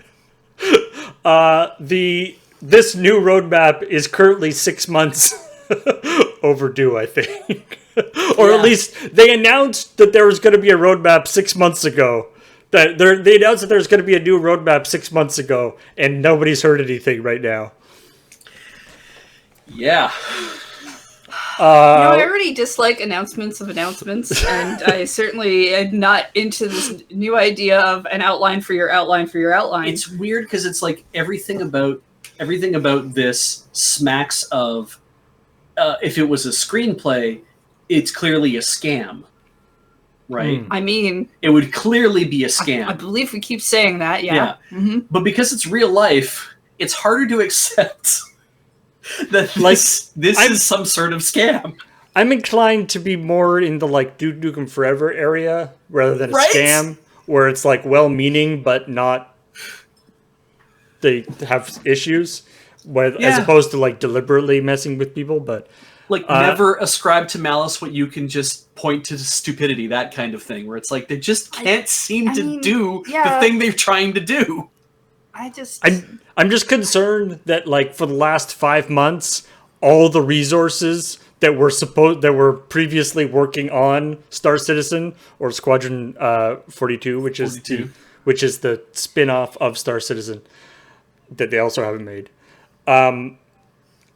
this new roadmap is currently 6 months overdue, I think. Or at least they announced that there was going to be a roadmap 6 months ago. They announced that there's going to be a new roadmap 6 months ago, and nobody's heard anything right now. Yeah. I already dislike announcements of announcements, and I certainly am not into this new idea of an outline for your outline for your outline. It's weird because it's like everything about this smacks of if it was a screenplay, it's clearly a scam, right? I mean, It would clearly be a I scam. believe we keep saying that. Yeah. Mm-hmm. But because it's real life, it's harder to accept that Like, this is some sort of scam. I'm inclined to be more in the like Duke Nukem Forever area rather than a Right? scam, where it's like well-meaning but not they have issues, as opposed to like deliberately messing with people. But Like, never ascribe to malice what you can just point to stupidity, that kind of thing, where it's like they just can't seem to do the thing they're trying to do. I'm just concerned that like for the last 5 months, all the resources that were previously working on Star Citizen or Squadron 42, which is the spin-off of Star Citizen that they also haven't made.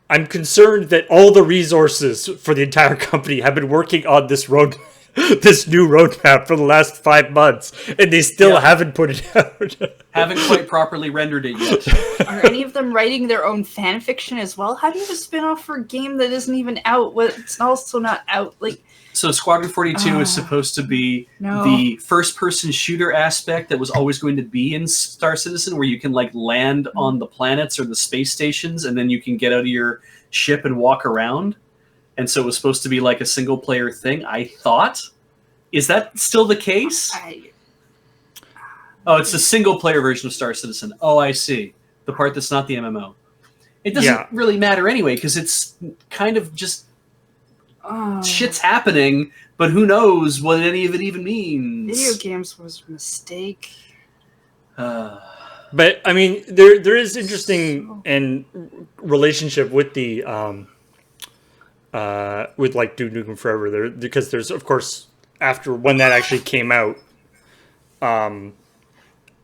I'm concerned that all the resources for the entire company have been working on this new roadmap for the last 5 months, and they still haven't put it out. Haven't quite properly rendered it yet. Are any of them writing their own fan fiction as well? How do you have a spin-off for a game that isn't even out? It's also not out. Like, so Squadron 42 is supposed to be the first-person shooter aspect that was always going to be in Star Citizen, where you can like land on the planets or the space stations, and then you can get out of your ship and walk around. And so it was supposed to be like a single-player thing, I thought. Is that still the case? Oh, it's the single-player version of Star Citizen. Oh, I see. The part that's not the MMO. It doesn't really matter anyway, because it's kind of just shit's happening, but who knows what any of it even means. Video games was a mistake. But I mean, there is interesting and relationship with the with like Duke Nukem Forever there, because there's of course after when that actually came out, or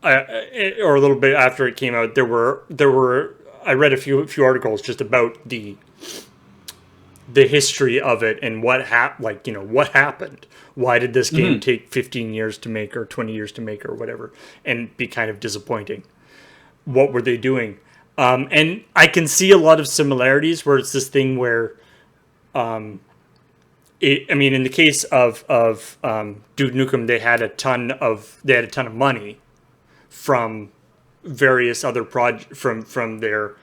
a little bit after it came out, there were I read a few articles just about the history of it and what what happened. Why did this game take 15 years to make or 20 years to make or whatever, and be kind of disappointing? What were they doing? And I can see a lot of similarities where it's this thing where, in the case of Duke Nukem, they had a ton of money from various other from their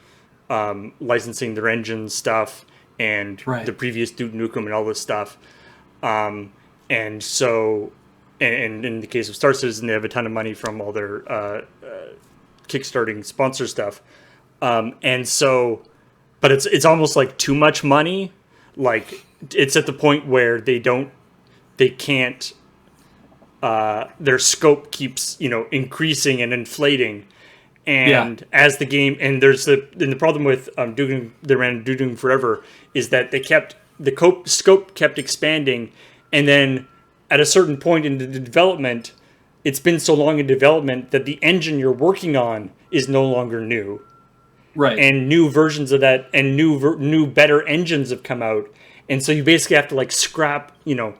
licensing their engine stuff and the previous Duke Nukem and all this stuff. And so, and in the case of Star Citizen, they have a ton of money from all their kickstarting sponsor stuff. And so, but it's almost like too much money. Like it's at the point where they can't, their scope keeps, increasing and inflating. And as the game, and the problem with Duke Nukem Forever is that the scope kept expanding, and then at a certain point in the development, it's been so long in development that the engine you're working on is no longer new. Right. And new versions of that and new better engines have come out. And so you basically have to like scrap, 80%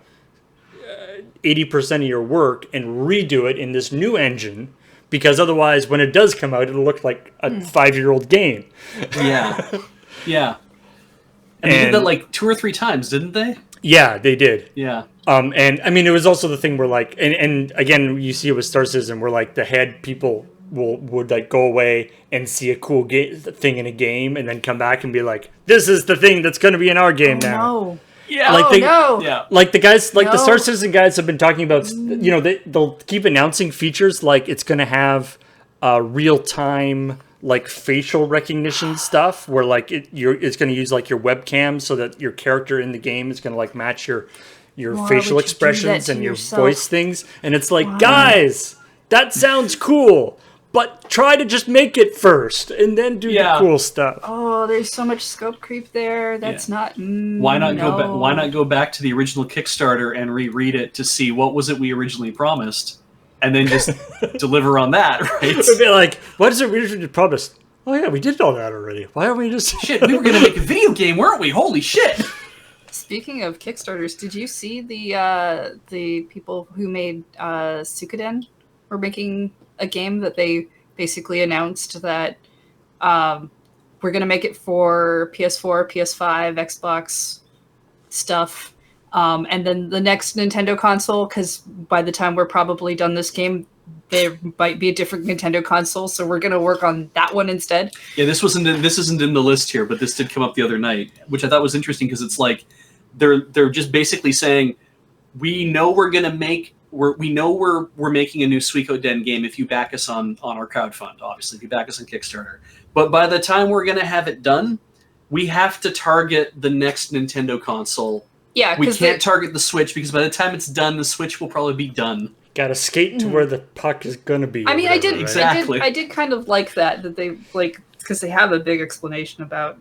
of your work and redo it in this new engine, because otherwise when it does come out, it'll look like a 5-year-old game. Yeah. Yeah. And they did that like 2 or 3 times, didn't they? Yeah, they did. Yeah. And I mean, it was also the thing where like, and again, you see it with Star Citizen where like the head people would like go away and see a cool thing in a game and then come back and be like, this is the thing that's going to be in our game now. No. Yeah. Like the guys, like the Star Citizen guys have been talking about, they'll keep announcing features like it's going to have real time like facial recognition stuff where like it's going to use like your webcam so that your character in the game is going to like match your facial expressions and your voice things. And it's like, guys, that sounds cool, but try to just make it first and then do the cool stuff. Oh, there's so much scope creep there. That's not. Why not go back? Why not go back to the original Kickstarter and reread it to see what was it we originally promised, and then just deliver on that, right? It'd be like, what is it we originally promised? Oh yeah, we did all that already. Why aren't we just shit? We were gonna make a video game, weren't we? Holy shit! Speaking of Kickstarters, did you see the people who made Suikoden were making a game that they basically announced that we're going to make it for PS4, PS5, Xbox stuff, And then the next Nintendo console, because by the time we're probably done this game, there might be a different Nintendo console, so we're gonna work on that one instead. Yeah, this isn't in the list here, but this did come up the other night, which I thought was interesting because it's like they're just basically saying we know we're making a new Suikoden game if you back us on our crowdfund. Obviously, if you back us on Kickstarter, but by the time we're gonna have it done, we have to target the next Nintendo console. Yeah, we can't target the Switch because by the time it's done, the Switch will probably be done. Got to skate to where the puck is gonna be. I mean, whatever, right? Exactly. I did kind of like that they like, because they have a big explanation about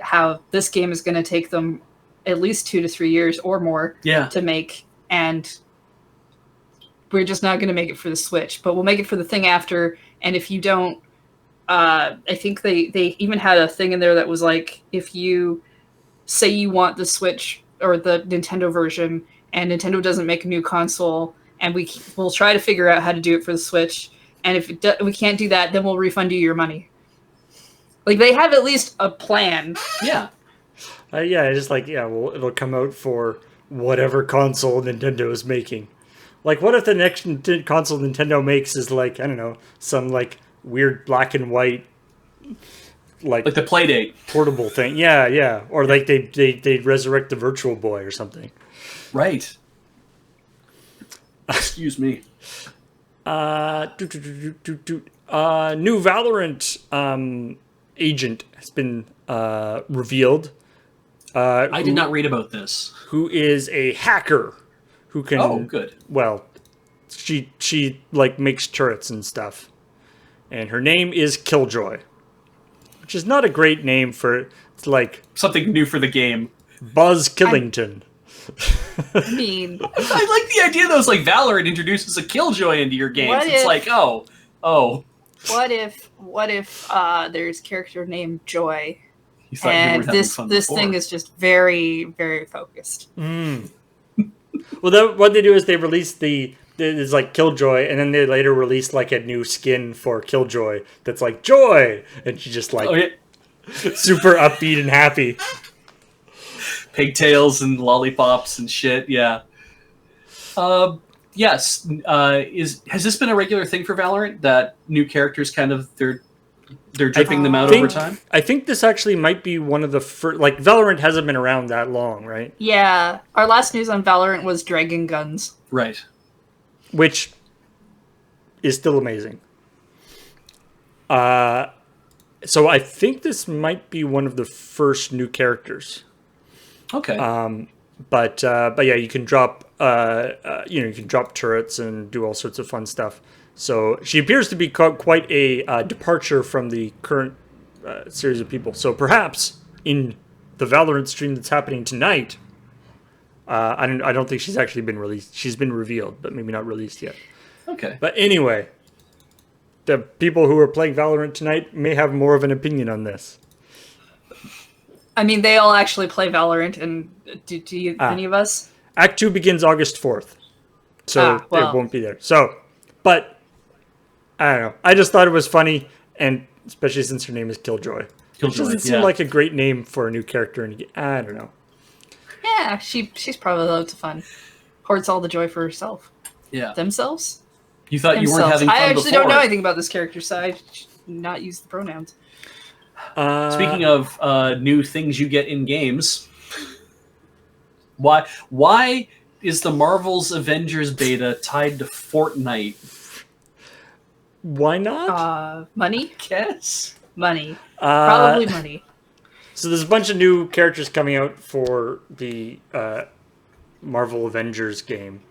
how this game is going to take them at least 2 to 3 years or more to make, and we're just not going to make it for the Switch, but we'll make it for the thing after. And if you don't, I think they even had a thing in there that was like, if you say you want the Switch or the Nintendo version, and Nintendo doesn't make a new console, and we'll try to figure out how to do it for the Switch. And if we can't do that, then we'll refund you your money. Like, they have at least a plan. Yeah. Just like, well, it'll come out for whatever console Nintendo is making. Like, what if the next console Nintendo makes is like, I don't know, some like weird black and white, like the Playdate portable thing. Yeah. Or like they resurrect the Virtual Boy or something. Right. Excuse me. New Valorant agent has been revealed. I did not read about this. Who is a hacker who can? Oh, good. Well, she like makes turrets and stuff, and her name is Killjoy, which is not a great name for. It's like something new for the game. Buzz Killington. I mean, I like the idea that was like Valorant introduces a Killjoy into your games. It's like, oh. What if there's a character named Joy, and this thing is just very, very focused. Well, what they do is they release it's like Killjoy, and then they later release like a new skin for Killjoy that's like Joy, and she's just like super upbeat and happy. Pigtails and lollipops and shit, yeah. Yes. Has this been a regular thing for Valorant, that new characters kind of they're dripping them out over time? I think this actually might be one of the first. Like, Valorant hasn't been around that long, right? Yeah, our last news on Valorant was Dragon Guns, right? Which is still amazing. So I think this might be one of the first new characters. Okay. But yeah, you can drop you can drop turrets and do all sorts of fun stuff. So she appears to be quite a departure from the current series of people. So perhaps in the Valorant stream that's happening tonight, I don't think she's actually been released. She's been revealed, but maybe not released yet. Okay. But anyway, the people who are playing Valorant tonight may have more of an opinion on this. I mean, they all actually play Valorant, and do any of us? Act 2 begins August 4th, so it won't be there. So, but, I don't know. I just thought it was funny, and especially since her name is Killjoy. It doesn't seem like a great name for a new character, and I don't know. Yeah, she's probably loads of fun. Hoards all the joy for herself. Yeah. Themselves? You thought you weren't having fun I actually before. don't know anything about this character, so I should not use the pronouns. Speaking of new things you get in games, why is the Marvel's Avengers beta tied to Fortnite? Why not? Money? Guess. Money. Probably money. So there's a bunch of new characters coming out for the Marvel Avengers game.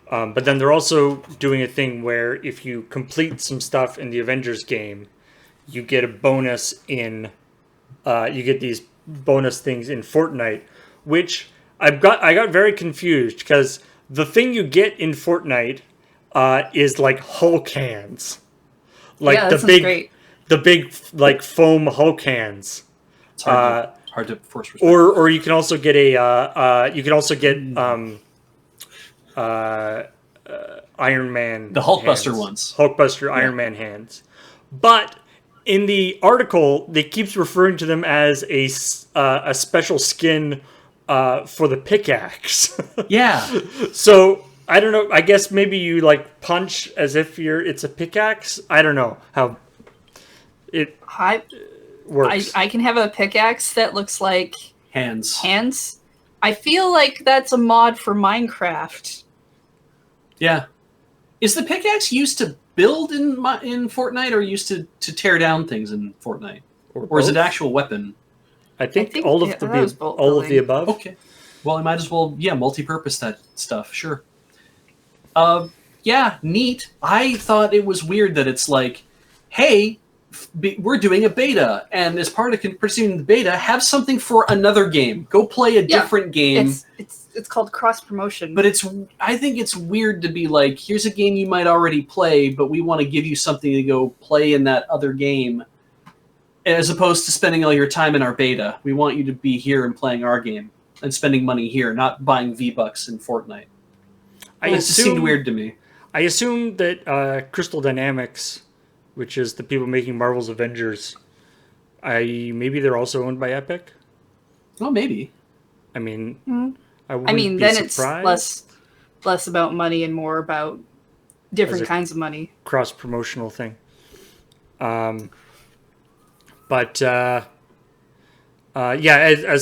But then they're also doing a thing where if you complete some stuff in the Avengers game, you get a bonus in, you get these bonus things in Fortnite, which I got very confused because the thing you get in Fortnite is like Hulk hands, like the big like foam Hulk hands. It's hard to force respect. Or you can also get Iron Man, the Hulkbuster ones, Hulkbuster Iron Man hands, but in the article, they keeps referring to them as a special skin for the pickaxe. Yeah. So I don't know. I guess maybe you like punch as if it's a pickaxe. I don't know how it I works. I can have a pickaxe that looks like Hands. I feel like that's a mod for Minecraft. Yeah. Is the pickaxe used to build in Fortnite, or used to tear down things in Fortnite, or is it an actual weapon? I think think all it of was bolt all of the building. above. Okay. Well, I might as well, multi-purpose that stuff. Sure. Yeah, neat. I thought it was weird that it's like, hey, we're doing a beta, and as part of pursuing the beta, have something for another game. Go play a different game. It's called cross promotion. But I think it's weird to be like, here's a game you might already play, but we want to give you something to go play in that other game, as opposed to spending all your time in our beta. We want you to be here and playing our game and spending money here, not buying V-Bucks in Fortnite. It just seemed weird to me. I assume that Crystal Dynamics, which is the people making Marvel's Avengers, maybe they're also owned by Epic. Well, maybe. I mean, I mean, then surprised. it's less about money and more about different kinds of money. Cross promotional thing. But as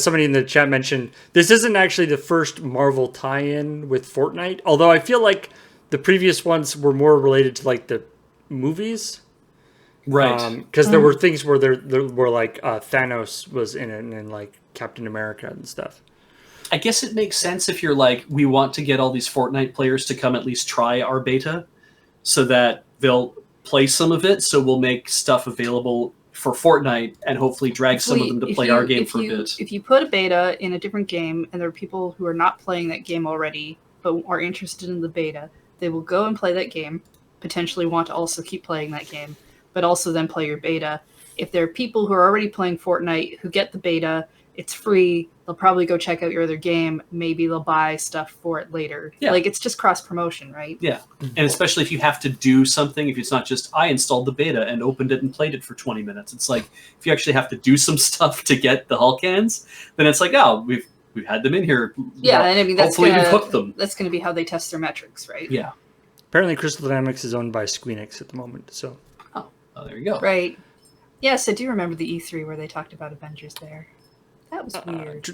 somebody in the chat mentioned, this isn't actually the first Marvel tie-in with Fortnite. Although I feel like the previous ones were more related to like the movies. Right. Because there were things where there were like Thanos was in it, and like Captain America and stuff. I guess it makes sense if you're like, we want to get all these Fortnite players to come at least try our beta, so that they'll play some of it. So we'll make stuff available for Fortnite and hopefully drag some of them to play our game for a bit. If you put a beta in a different game and there are people who are not playing that game already but are interested in the beta, they will go and play that game, potentially want to also keep playing that game, but also then play your beta. If there are people who are already playing Fortnite who get the beta, it's free, they'll probably go check out your other game. Maybe they'll buy stuff for it later. Yeah. Like, it's just cross-promotion, right? Yeah. And especially if you have to do something, if it's not just, I installed the beta and opened it and played it for 20 minutes. It's like, if you actually have to do some stuff to get the Hulk hands, then it's like, oh, we've had them in here. Yeah, and I mean, hopefully we've hooked them. That's going to be how they test their metrics, right? Yeah. Apparently Crystal Dynamics is owned by Squeenix at the moment, so... Oh, there you go. Right. Yes, I do remember the E3 where they talked about Avengers there. That was weird.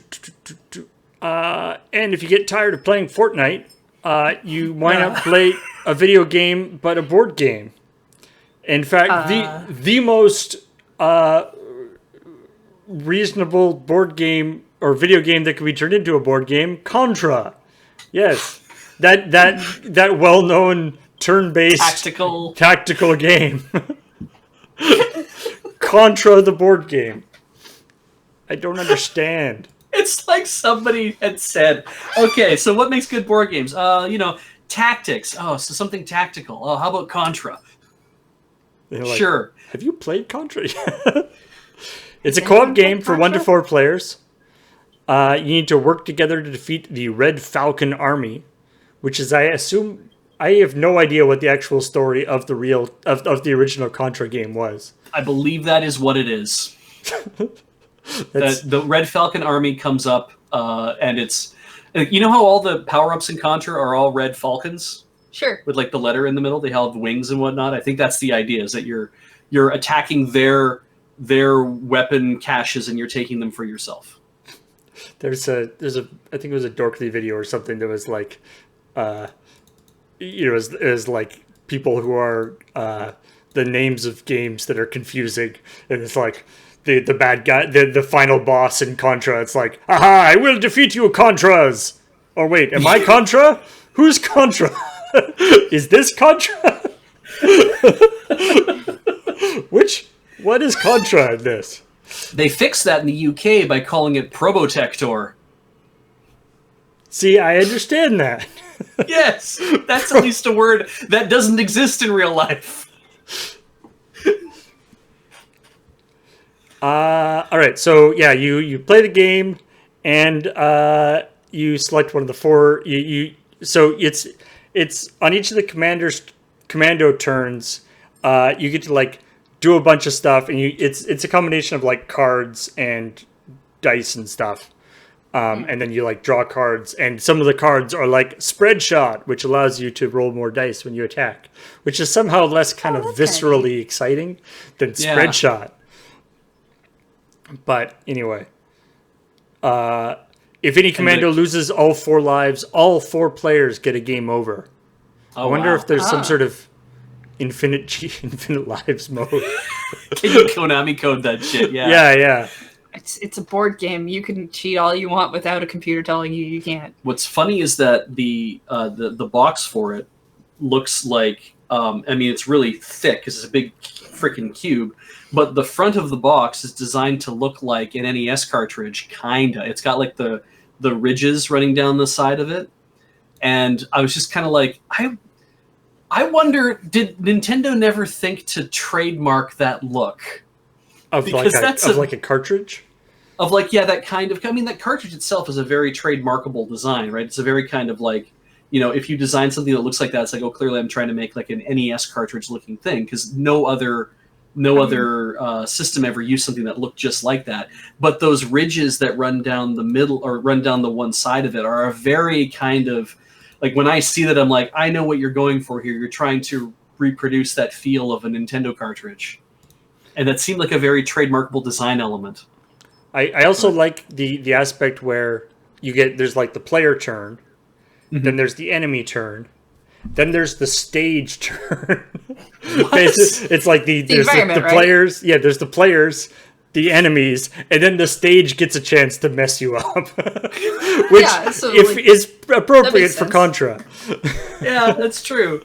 And if you get tired of playing Fortnite, you why not play a video game, but a board game? In fact, the most reasonable board game or video game that can be turned into a board game, Contra. Yes, that well-known turn-based tactical game. Contra, the board game. I don't understand. It's like somebody had said, okay, so what makes good board games? Tactics. Oh, so something tactical. Oh, how about Contra? Like, sure. Have you played Contra? It's a co-op game for 1 to 4 players. You need to work together to defeat the Red Falcon Army, which is, I assume, I have no idea what the actual story of the original Contra game was. I believe that is what it is. The Red Falcon Army comes up, and it's... You know how all the power-ups in Contra are all red falcons? Sure. With like the letter in the middle? They have wings and whatnot. I think that's the idea, is that you're attacking their weapon caches and you're taking them for yourself. There's a I think it was a Dorkly video or something that was like, is like people who are the names of games that are confusing, and it's like the bad guy, the final boss in Contra. It's like, aha! I will defeat you, Contras. Or wait, am I Contra? Who's Contra? Is this Contra? What is Contra in this? They fixed that in the UK by calling it Probotector. See, I understand that. Yes, that's at least a word that doesn't exist in real life. All right, so yeah, you play the game, and you select one of the 4. So it's on each of the commando turns. You get to like do a bunch of stuff, and it's a combination of like cards and dice and stuff. And then you like draw cards, and some of the cards are like spread shot, which allows you to roll more dice when you attack, which is somehow less kind of that's kinda viscerally exciting than spread shot. But anyway, if any commando loses all 4 lives, all 4 players get a game over. I wonder if there's some sort of infinite lives mode. Can you Konami code that shit? Yeah. It's a board game. You can cheat all you want without a computer telling you you can't. What's funny is that the box for it looks like it's really thick because it's a big freaking cube, but the front of the box is designed to look like an NES cartridge, kinda. It's got like the ridges running down the side of it, and I was just kind of like, I wonder, did Nintendo never think to trademark that look? Of like a cartridge? Of like, yeah, that kind of... I mean, that cartridge itself is a very trademarkable design, right? It's a very kind of like, if you design something that looks like that, it's like, oh, clearly I'm trying to make like an NES cartridge-looking thing, because no other system ever used something that looked just like that. But those ridges that run down the middle, or run down the one side of it, are a very kind of... Like, when I see that, I'm like, I know what you're going for here. You're trying to reproduce that feel of a Nintendo cartridge. And that seemed like a very trademarkable design element. I also like the aspect where there's like the player turn, then there's the enemy turn, then there's the stage turn. It's like there's the players. Yeah, there's the players, the enemies, and then the stage gets a chance to mess you up, which is appropriate for Contra. Yeah, that's true.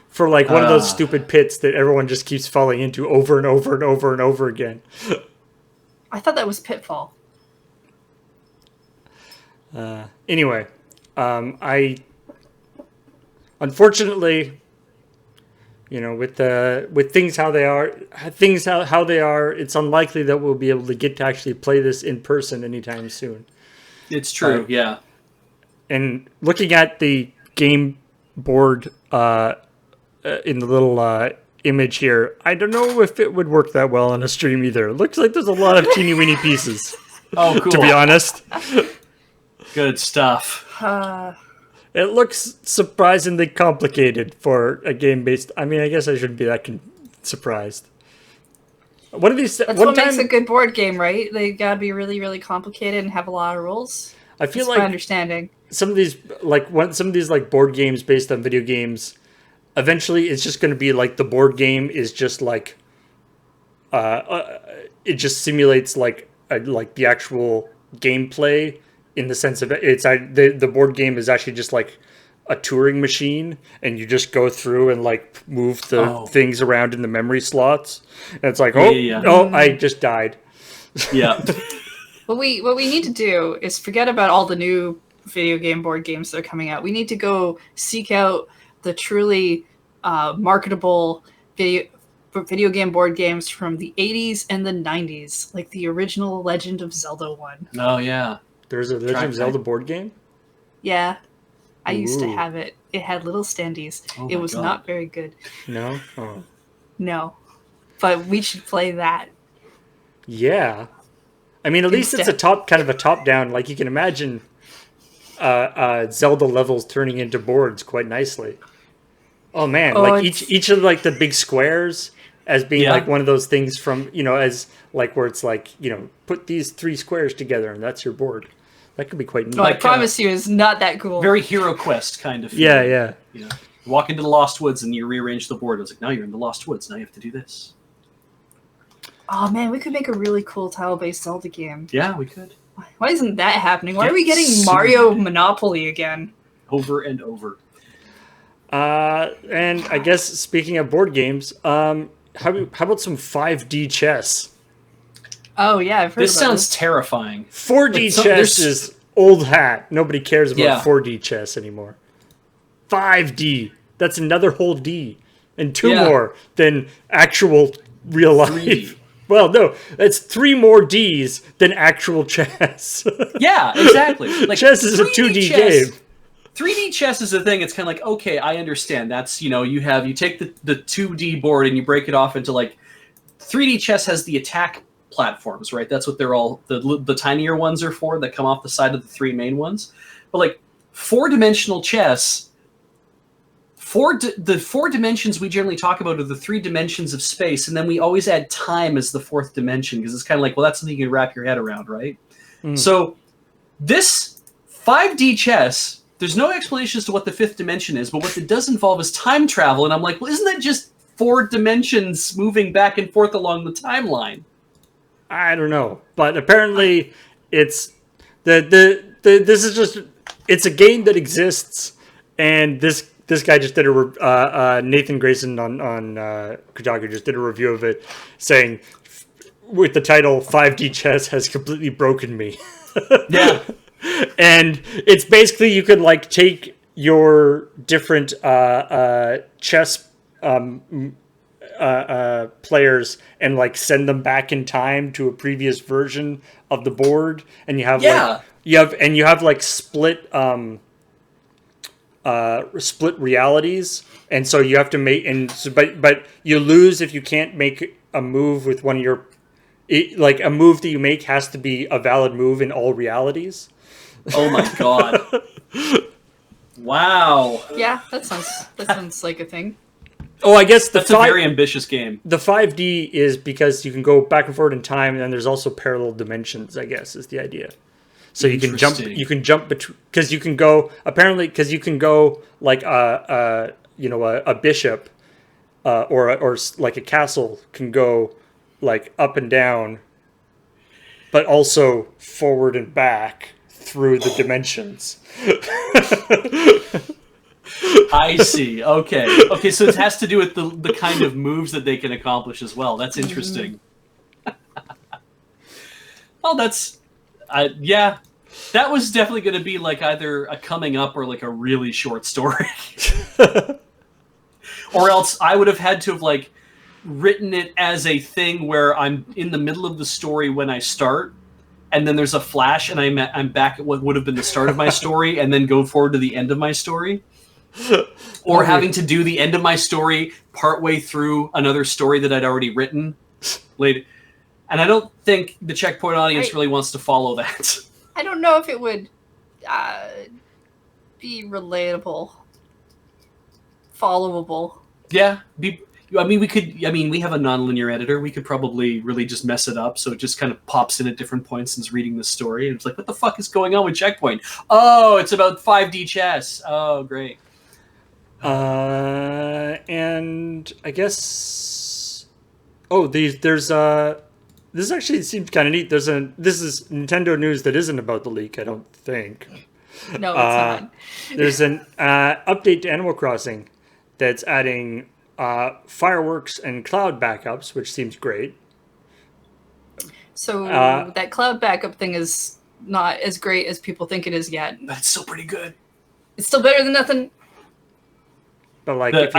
For like one of those stupid pits that everyone just keeps falling into over and over and over and over again. I thought that was Pitfall. Anyway, I unfortunately, with things how they are, it's unlikely that we'll be able to get to actually play this in person anytime soon. It's true, yeah. And looking at the game board in the little image here, I don't know if it would work that well on a stream either. It looks like there's a lot of teeny weeny pieces. Oh, cool. To be honest. Good stuff. It looks surprisingly complicated for a game based... I mean, I guess I shouldn't be that surprised. What are these... That's what makes a good board game, right? They gotta be really, really complicated and have a lot of rules. I feel That's like... my understanding. Some of these board games based on video games, eventually it's just going to be like the board game is just like... it just simulates like the actual gameplay, in the sense of the board game is actually just like a Turing machine, and you just go through and like move the things around in the memory slots. And it's like, I just died. Yeah. What we need to do is forget about all the new video game board games that are coming out. We need to go seek out the truly marketable video game board games from the 80s and the 90s, like the original Legend of Zelda one. Oh, yeah. There's a Legend of Zelda board game? Yeah. I used to have it. It had little standees. It was not very good. No? Oh. No. But we should play that. Yeah. I mean, at least it's a top-down. Like, you can imagine Zelda levels turning into boards quite nicely. Oh, man. Like, each of, like, the big squares as being, like, one of those things from, as, like, where it's like, put these 3 squares together and that's your board. That could be quite neat. No, I promise you, it's not that cool. Very Hero Quest kind of feeling. Yeah. You walk into the Lost Woods and you rearrange the board. It's like, now you're in the Lost Woods. Now you have to do this. Oh, man, we could make a really cool tile-based Zelda game. Yeah, we could. Why isn't that happening? Why are we getting Mario Monopoly again? Over and over. And I guess, speaking of board games, how about some 5D chess? Oh, yeah, I've heard this about sounds terrifying. 4D chess is old hat. Nobody cares about 4D chess anymore. 5D. That's another whole D. And 2 more than actual real life. 3D. Well, no, that's 3 more Ds than actual chess. Yeah, exactly. Like, chess is a 2D game. 3D chess is a thing. It's kind of like, okay, I understand. That's, you take the 2D board and you break it off into like 3D chess has the attack platforms, right? That's what they're all, the tinier ones are for, that come off the side of the three main ones. But like 4-dimensional chess, the 4 dimensions we generally talk about are the 3 dimensions of space, and then we always add time as the 4th dimension, because it's kind of like, well, that's something you can wrap your head around, right? So this 5D chess, there's no explanation as to what the 5th dimension is, but what it does involve is time travel, and I'm like, well, isn't that just 4 dimensions moving back and forth along the timeline? I don't know, but apparently it's this is just, it's a game that exists, and this guy just did Nathan Grayson on Kotaku just did a review of it, saying with the title 5D chess has completely broken me. Yeah. And it's basically, you could like take your different chess players and like send them back in time to a previous version of the board, and you have like split split realities, and so you have to make, and so, but you lose if you can't make a move with one of your, like a move that you make has to be a valid move in all realities. Oh my god. Wow. Yeah, that sounds like a thing. Oh, I guess that's a very ambitious game. The 5D is because you can go back and forward in time, and then there's also parallel dimensions, I guess, is the idea. So you can jump between, because you can go, apparently, because you can go like a bishop or like a castle can go like up and down, but also forward and back through the dimensions. I see. Okay. So it has to do with the kind of moves that they can accomplish as well. That's interesting. Well, that's, yeah. That was definitely going to be like either a coming up or like a really short story. Or else I would have had to have like written it as a thing where I'm in the middle of the story when I start, and then there's a flash and I'm back at what would have been the start of my story, and then go forward to the end of my story. Or having to do the end of my story partway through another story that I'd already written later. And I don't think the CheckPoint audience really wants to follow that. I don't know if it would be relatable, followable. Yeah, we have a non-linear editor. We could probably really just mess it up, so it just kind of pops in at different points since reading the story. And it's like, what the fuck is going on with CheckPoint? Oh, it's about 5D chess. Oh, great. And I guess, this actually seems kind of neat. This is Nintendo news that isn't about the leak, I don't think. No, it's not. There's an update to Animal Crossing that's adding fireworks and cloud backups, which seems great. So that cloud backup thing is not as great as people think it is yet. That's still pretty good. It's still better than nothing. But like, if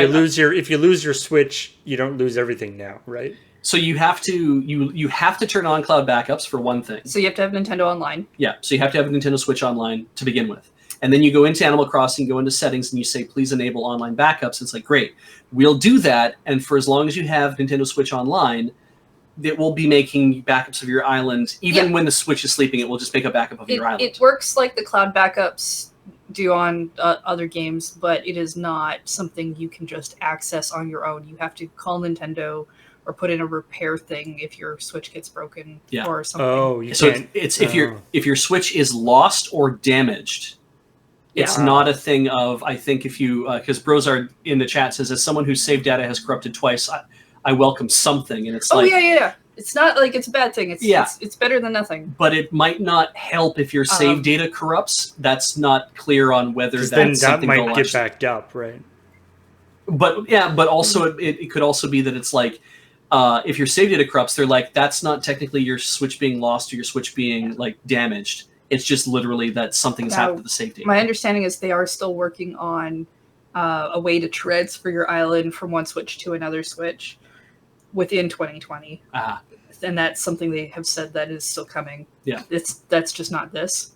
you lose your Switch, you don't lose everything now, right? So you have to turn on cloud backups for one thing. So you have to have Nintendo Online. Yeah, so you have to have a Nintendo Switch Online to begin with. And then you go into Animal Crossing, go into settings, and you say, please enable online backups. It's like, great, we'll do that. And for as long as you have Nintendo Switch Online, it will be making backups of your island. Even when the Switch is sleeping, it will just make a backup of your island. It works like the cloud backups do on other games, but it is not something you can just access on your own. You have to call Nintendo or put in a repair thing if your Switch gets broken or something. Oh, it's if your Switch is lost or damaged. It's not a thing of, I think if you, because Brozard in the chat says, as someone whose save data has corrupted twice, I welcome something. And it's like... yeah. It's not like it's a bad thing. It's better than nothing. But it might not help if your save data corrupts. That's not clear on whether that's something that might get backed up, right? But also it could also be that it's like, if your save data corrupts, they're like, that's not technically your Switch being lost or your Switch being like damaged. It's just literally that something has happened to the save data. My understanding is they are still working on a way to transfer your island from one Switch to another Switch within 2020. And that's something they have said that is still coming. Yeah. That's just not this.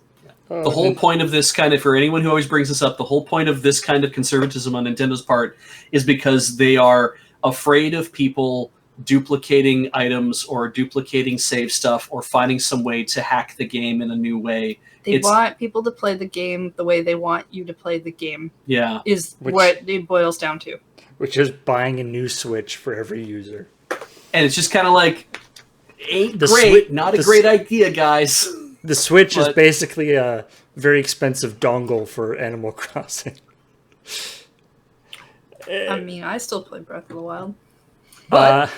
The whole point of this kind of, for anyone who always brings this up, the whole point of this kind of conservatism on Nintendo's part is because they are afraid of people duplicating items or duplicating save stuff or finding some way to hack the game in a new way. They want people to play the game the way they want you to play the game. Yeah. Is what it boils down to. Which is buying a new Switch for every user. And it's just kind of like, not a great idea, guys. The Switch is basically a very expensive dongle for Animal Crossing. I mean, I still play Breath of the Wild. But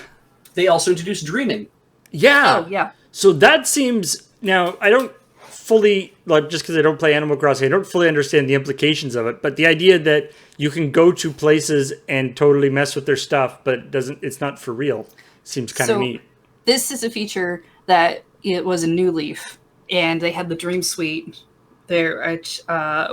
they also introduced dreaming. Yeah. Oh, yeah. So that seems... Now, I don't fully... Like, just because I don't play Animal Crossing, I don't fully understand the implications of it. But the idea that you can go to places and totally mess with their stuff, but it's not for real, seems kind of neat. This is a feature that it was a New Leaf, and they had the Dream Suite there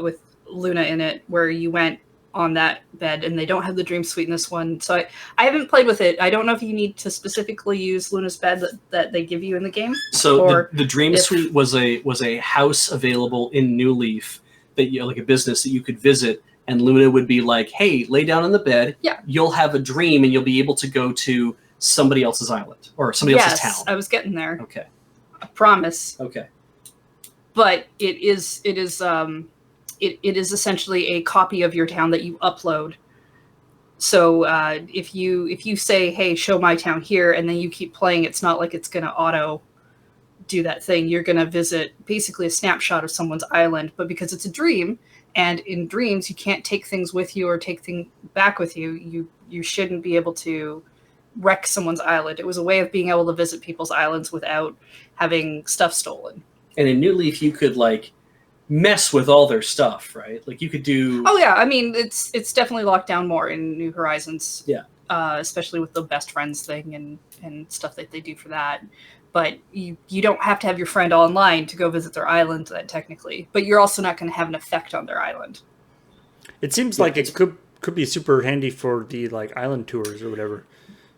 with Luna in it, where you went on that bed, and they don't have the Dream Suite in this one. So I haven't played with it. I don't know if you need to specifically use Luna's bed that they give you in the game. So the Dream Suite was a house available in New Leaf that like a business that you could visit, and Luna would be like, "Hey, lay down on the bed. Yeah, you'll have a dream, and you'll be able to go to somebody else's island or somebody else's town." I was getting there. Okay, I promise. Okay, but it is essentially a copy of your town that you upload. So if you say, "Hey, show my town here," and then you keep playing, it's not like it's going to auto do that thing. You're going to visit basically a snapshot of someone's island, but because it's a dream, and in dreams you can't take things with you or take things back with you, you shouldn't be able to wreck someone's island. It was a way of being able to visit people's islands without having stuff stolen. And in New Leaf, you could like mess with all their stuff, right? Like you could do. Oh yeah, I mean it's definitely locked down more in New Horizons. Yeah, especially with the best friends thing and stuff that they do for that. But you don't have to have your friend online to go visit their island, technically. But you're also not going to have an effect on their island. It seems like it could be super handy for the like island tours or whatever.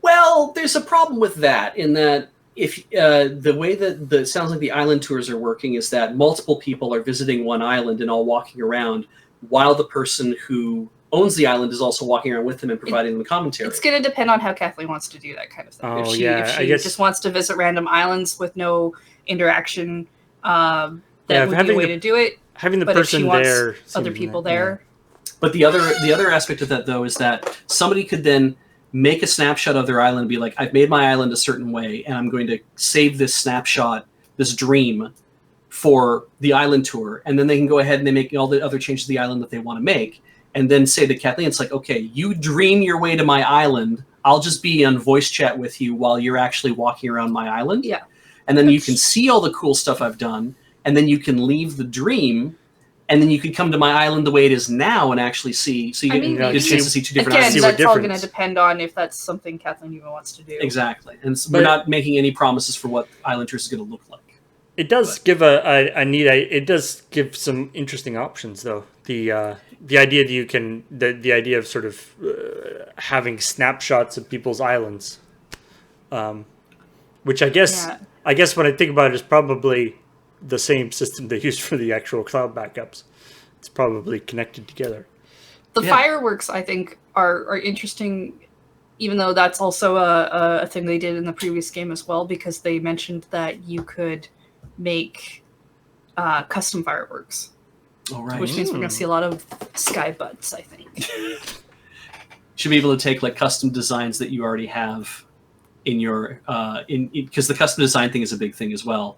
Well, there's a problem with that in that if the way that it sounds like the island tours are working is that multiple people are visiting one island and all walking around while the person who owns the island is also walking around with them and providing them commentary. It's going to depend on how Kathleen wants to do that kind of thing. Oh, if she just wants to visit random islands with no interaction, that would be a way to do it. Having the person there, other people there. Yeah. But the other aspect of that though is that somebody could then make a snapshot of their island and be like, I've made my island a certain way, and I'm going to save this snapshot, this dream, for the island tour. And then they can go ahead and they make all the other changes to the island that they want to make. And then say to Kathleen, it's like, okay, you dream your way to my island. I'll just be on voice chat with you while you're actually walking around my island. Yeah. And then you can see all the cool stuff I've done. And then you can leave the dream. And then you could come to my island the way it is now and actually see. So you get a chance to see two different islands. Again, that's all going to depend on if that's something Kathleen even wants to do. Exactly. And so we're not making any promises for what Island Tours is going to look like. It does give a neat. It does give some interesting options, though. The idea that you can the idea of sort of having snapshots of people's islands, which I guess when I think about it is probably the same system they use for the actual cloud backups. It's probably connected together. The fireworks, I think, are interesting, even though that's also a thing they did in the previous game as well, because they mentioned that you could make custom fireworks. Oh, right. Which means we're going to see a lot of sky butts, I think. Should be able to take like custom designs that you already have in your because the custom design thing is a big thing as well.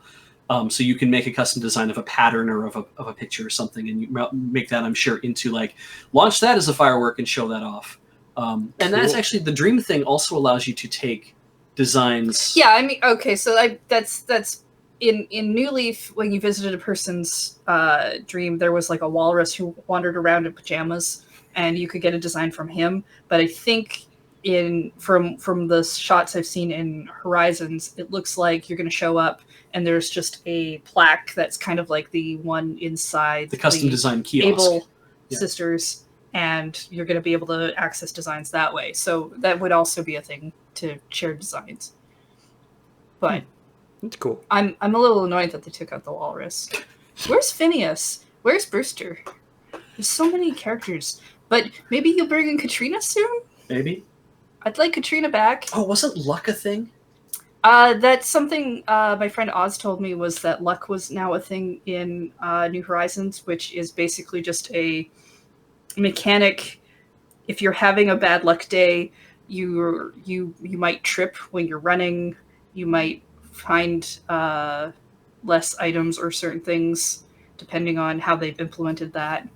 So you can make a custom design of a pattern or of a picture or something, and you make that, I'm sure, into like launch that as a firework and show that off. And that's actually the dream thing also allows you to take designs. Yeah, I mean, okay, so that's in New Leaf, when you visited a person's dream, there was like a walrus who wandered around in pajamas, and you could get a design from him. But I think from the shots I've seen in Horizons, it looks like you're going to show up and there's just a plaque that's kind of like the one inside the custom design kiosk. Able sisters, and you're going to be able to access designs that way. So that would also be a thing to share designs. But that's cool. I'm a little annoyed that they took out the walrus. Where's Phineas? Where's Brewster? There's so many characters. But maybe you'll bring in Katrina soon? Maybe. I'd like Katrina back. Oh, wasn't luck a thing? That's something my friend Oz told me, was that luck was now a thing in New Horizons, which is basically just a mechanic. If you're having a bad luck day, you might trip when you're running. You might find less items or certain things, depending on how they've implemented that.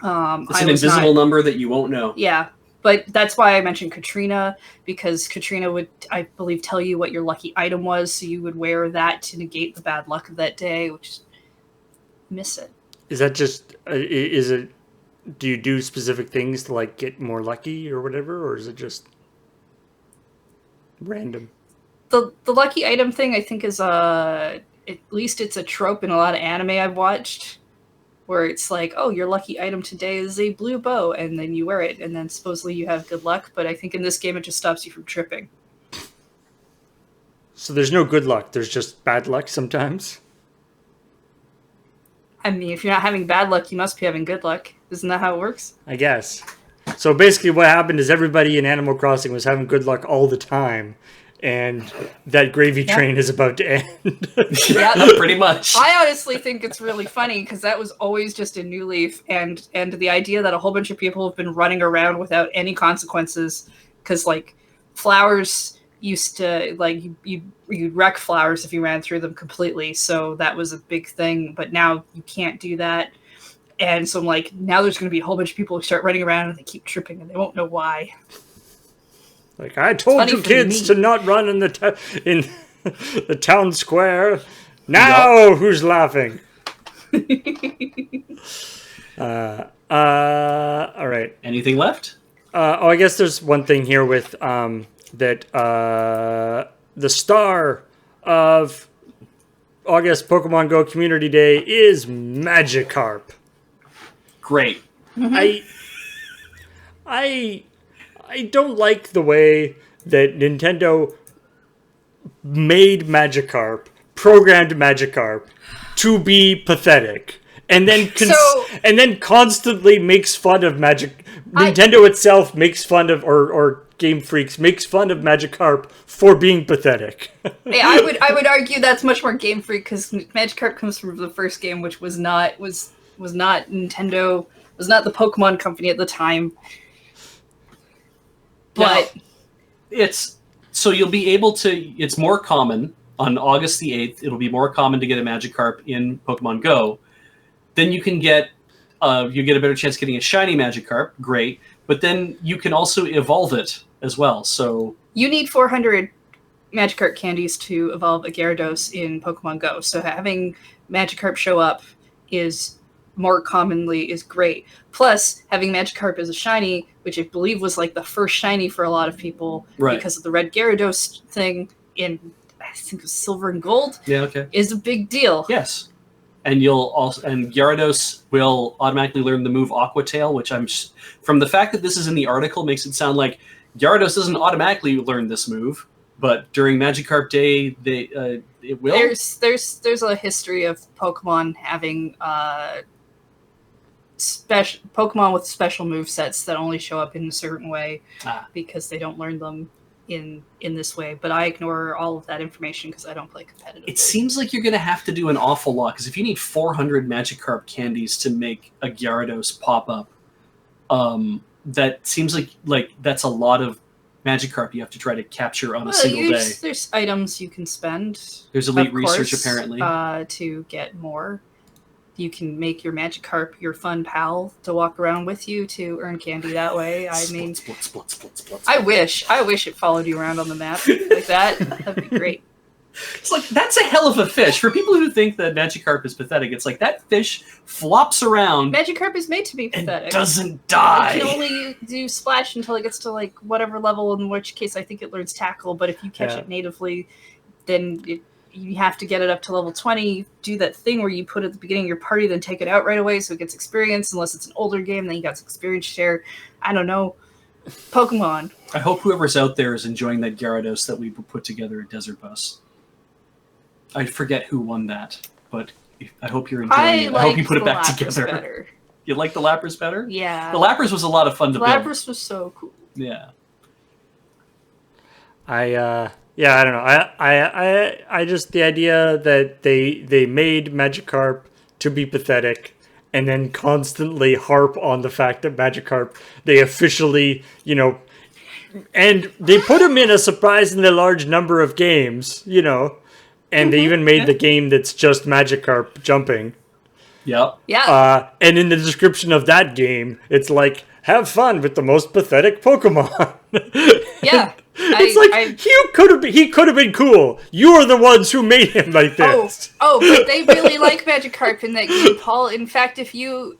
It's an invisible number that you won't know. Yeah, but that's why I mentioned Katrina, because Katrina would, I believe, tell you what your lucky item was, so you would wear that to negate the bad luck of that day, which miss it. Is that just, is it, do you do specific things to like get more lucky or whatever, or is it just random? The lucky item thing, I think, is at least it's a trope in a lot of anime I've watched, where it's like, oh, your lucky item today is a blue bow, and then you wear it, and then supposedly you have good luck. But I think in this game it just stops you from tripping. So there's no good luck. There's just bad luck sometimes. I mean, if you're not having bad luck, you must be having good luck. Isn't that how it works? I guess. So basically what happened is everybody in Animal Crossing was having good luck all the time. And that gravy train is about to end. Yeah, pretty much. I honestly think it's really funny because that was always just in New Leaf, and the idea that a whole bunch of people have been running around without any consequences, because like flowers used to, like, you'd wreck flowers if you ran through them completely, so that was a big thing. But now you can't do that, and so I'm like, now there's going to be a whole bunch of people who start running around and they keep tripping and they won't know why. Like, I told you kids to not run in the in the town square. Now who's laughing? All right. Anything left? I guess there's one thing here with that the star of August Pokemon Go Community Day is Magikarp. Great. Mm-hmm. I don't like the way that Nintendo made Magikarp, programmed Magikarp to be pathetic, and then and then constantly makes fun of Nintendo itself makes fun of, or Game Freaks makes fun of Magikarp for being pathetic. Yeah, I would argue that's much more Game Freak, because Magikarp comes from the first game, which was not Nintendo, was not the Pokemon company at the time. But now, you'll be able to, it's more common on August the 8th, it'll be more common to get a Magikarp in Pokemon Go. Then you can get, you get a better chance of getting a shiny Magikarp, great, but then you can also evolve it as well, so... You need 400 Magikarp candies to evolve a Gyarados in Pokemon Go, so having Magikarp show up is more commonly is great. Plus, having Magikarp as a shiny, which I believe was like the first shiny for a lot of people, right, because of the red Gyarados thing in, I think it was Silver and Gold, is a big deal. Yes. And Gyarados will automatically learn the move Aqua Tail, which from the fact that this is in the article makes it sound like Gyarados doesn't automatically learn this move, but during Magikarp Day it will. There's a history of Pokemon having special Pokemon with special movesets that only show up in a certain way because they don't learn them in this way. But I ignore all of that information because I don't play competitively. It seems like you're going to have to do an awful lot, because if you need 400 Magikarp candies to make a Gyarados pop up, that seems like that's a lot of Magikarp you have to try to capture on a single day. There's items you can spend. There's elite research apparently to get more. You can make your Magikarp your fun pal to walk around with you to earn candy that way. I mean, I wish it followed you around on the map like that. That'd be great. It's like, that's a hell of a fish. For people who think that Magikarp is pathetic, it's like that fish flops around. Magikarp is made to be pathetic. And doesn't die. It can only do splash until it gets to like whatever level, in which case I think it learns tackle. But if you catch it natively, then you have to get it up to level 20, do that thing where you put it at the beginning of your party, then take it out right away so it gets experience, unless it's an older game, then you got experience share. I don't know. Pokemon. I hope whoever's out there is enjoying that Gyarados that we put together at Desert Bus. I forget who won that, but I hope you're enjoying it. I hope you put it back together. Better. You like the Lapras better? Yeah. The Lapras was a lot of fun to build. Lapras was so cool. Yeah. Yeah, I don't know. I just the idea that they made Magikarp to be pathetic, and then constantly harp on the fact that Magikarp they officially, and they put him in a surprisingly large number of games, and they even made Yeah. the game that's just Magikarp jumping. Yep. Yeah. And in the description of that game, it's like, have fun with the most pathetic Pokemon. Yeah. It's like he could have been cool. You are the ones who made him like this. But they really like Magikarp in that game, Paul. In fact, if you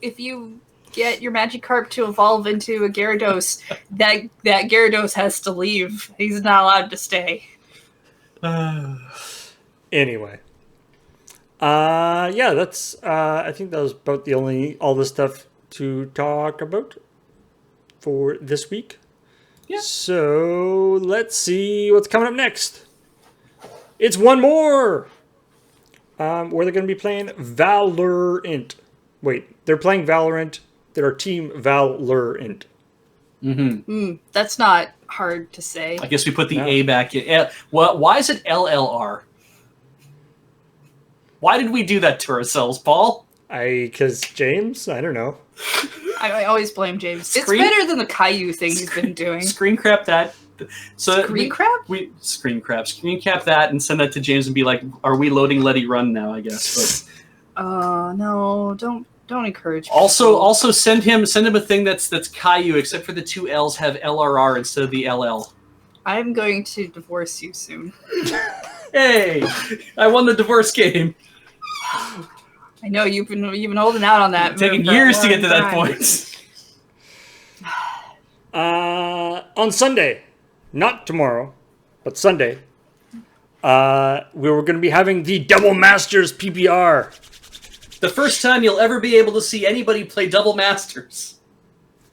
get your Magikarp to evolve into a Gyarados, that Gyarados has to leave. He's not allowed to stay. Anyway. Yeah, that's I think that was about all the stuff to talk about for this week. Yeah. So let's see what's coming up next. It's one more. Where they're going to be playing Valorant. Wait, they're playing Valorant. They're Team Valorant. That's not hard to say. I guess we put the No. A back in. Well, why is it LLR? Why did we do that to ourselves, Paul? Because James, I don't know. I always blame James. Screen- It's better than the Caillou thing he's been doing. Screen crap that. So Screen crap? We screen cap that and send that to James and be like, "Are we loading Let It Run now?" I guess. No, don't encourage. But also, people. send him a thing that's Caillou, except for the two L's have LRR instead of the LL. I'm going to divorce you soon. Hey, I won the divorce game. I know you've been holding out on that. Taking for a years to get to long that time. point. On Sunday, not tomorrow, but Sunday, we were going to be having the Double Masters PPR. The first time you'll ever be able to see anybody play Double Masters.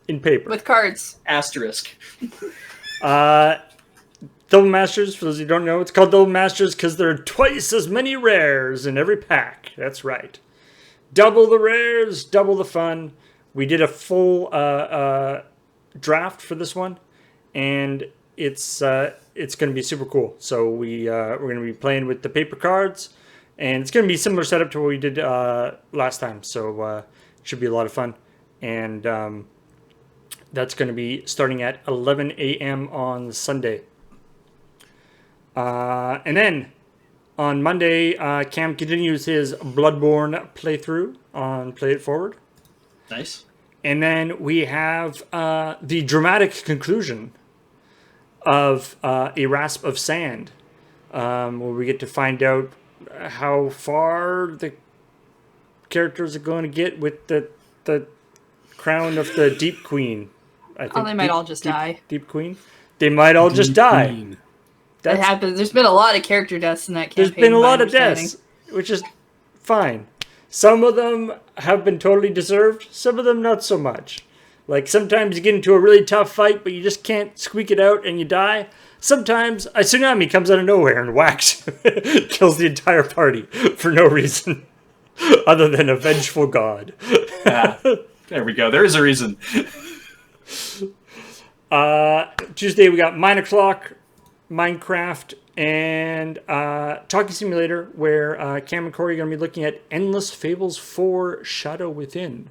In paper. With cards. Asterisk. Double Masters, for those who don't know, it's called Double Masters because there are twice as many rares in every pack. That's right. Double the rares, double the fun. We did a full draft for this one, and it's going to be super cool. So we're going to be playing with the paper cards, and it's going to be a similar setup to what we did last time. So it should be a lot of fun, and that's going to be starting at 11 a.m. on Sunday. And then on Monday, Cam continues his Bloodborne playthrough on Play It Forward. Nice. And then we have the dramatic conclusion of A Rasp of Sand, where we get to find out how far the characters are going to get with the crown of the Deep Queen. I think they might all just die. Deep Queen? They might all just die. Queen. That happens. There's been a lot of character deaths in that campaign. There's been a my lot of understanding. deaths, which is fine. Some of them have been totally deserved. Some of them not so much. Like sometimes you get into a really tough fight, but you just can't squeak it out and you die. Sometimes a tsunami comes out of nowhere and whacks, kills the entire party for no reason other than a vengeful god. There we go. There is a reason. Tuesday we got 9 o'clock. Minecraft, and Talking Simulator, where Cam and Corey are going to be looking at Endless Fables 4 Shadow Within.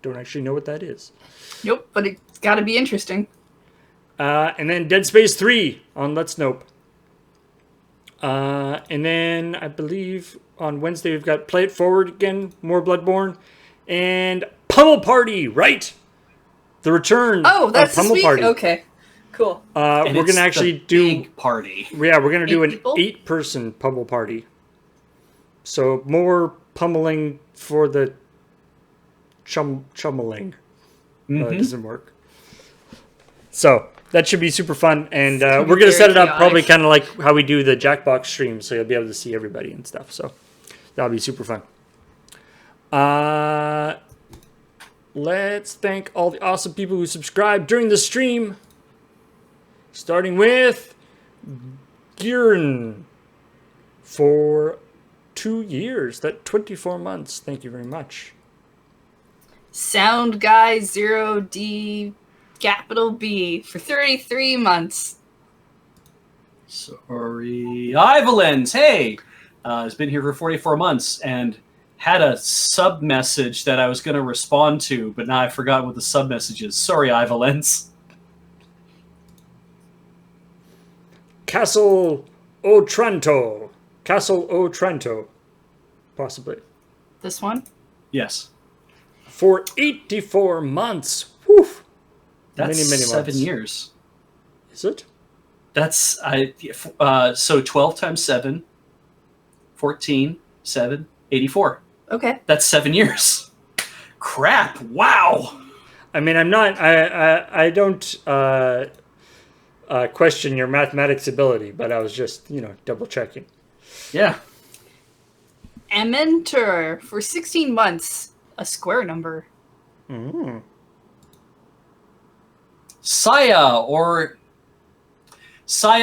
Don't actually know what that is. Nope, but it's got to be interesting. And then Dead Space 3 on Let's Nope. And then I believe on Wednesday we've got Play It Forward again, more Bloodborne, and Pummel Party, right? The return Oh, that's of this Pummel week? Party. Okay, cool. We're And going it's to actually the do... big party. Yeah, we're going to do 8 an people? 8-person pummel party. So more pummeling for the chummeling. It doesn't work. So that should be super fun. And gonna be we're going to set it very up probably chaotic. kind of like how we do the Jackbox stream. So you'll be able to see everybody and stuff. So that'll be super fun. Let's thank all the awesome people who subscribed during the stream. Starting with Gieran for 2 years. That 24 months. Thank you very much. Sound Guy 0D capital B for 33 months. Sorry. Ivalens, hey! Has been here for 44 months and had a sub message that I was going to respond to, but now I forgot what the sub message is. Sorry, Ivalens. Castle Otranto. Castle Otranto. Possibly. This one? Yes. For 84 months. Whew. That's many 7 months. years. Is it? That's so 12 times 7, 14, 7, 84. Okay. That's 7 years. Crap! Wow. I mean, I'm not. I don't question your mathematics ability, but I was just, double checking. Yeah. Amentor for 16 months. A square number. Mm. Saya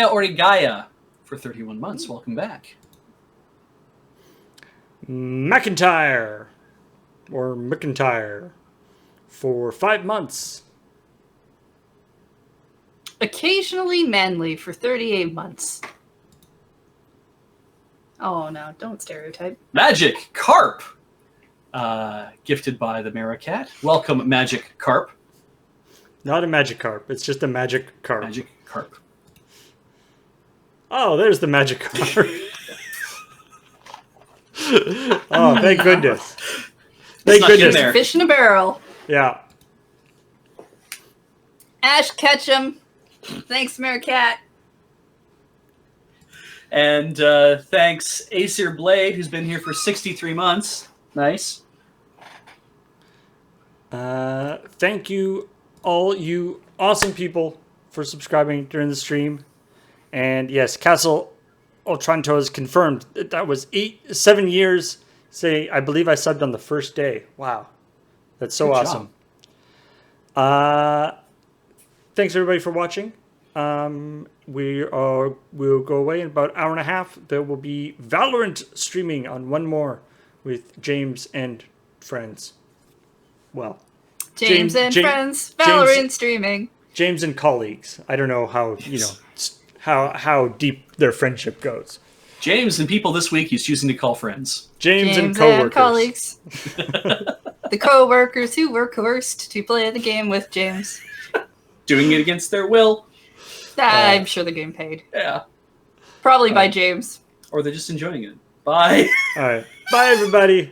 Origaya for 31 months. Welcome back. McIntyre for 5 months. Occasionally manly for 38 months. Oh no, don't stereotype. Magic Carp. Gifted by the Maracat. Welcome, Magic Carp. Not a magic carp. It's just a magic carp. Magic Carp. Oh, there's the magic carp. Oh, thank goodness. Thank Snuck in goodness. there. Fish in a barrel. Yeah. Ash Ketchum. Thanks, Meerkat. And thanks, Aesir Blade, who's been here for 63 months. Nice. Thank you, all you awesome people, for subscribing during the stream. And yes, Castle Otranto is confirmed. That was 7 years. I believe I subbed on the first day. Wow. That's so Good awesome. Thanks everybody for watching. We'll go away in about an hour and a half. There will be Valorant streaming on one more with James and friends. Well, James and friends. Valorant streaming. James and colleagues. I don't know how how deep their friendship goes. James and people this week he's choosing to call friends. James and coworkers. Colleagues. The co-workers who were coerced to play the game with James. Doing it against their will. I'm sure they're getting paid. Yeah. Probably by James. Or they're just enjoying it. Bye. All right. Bye, everybody.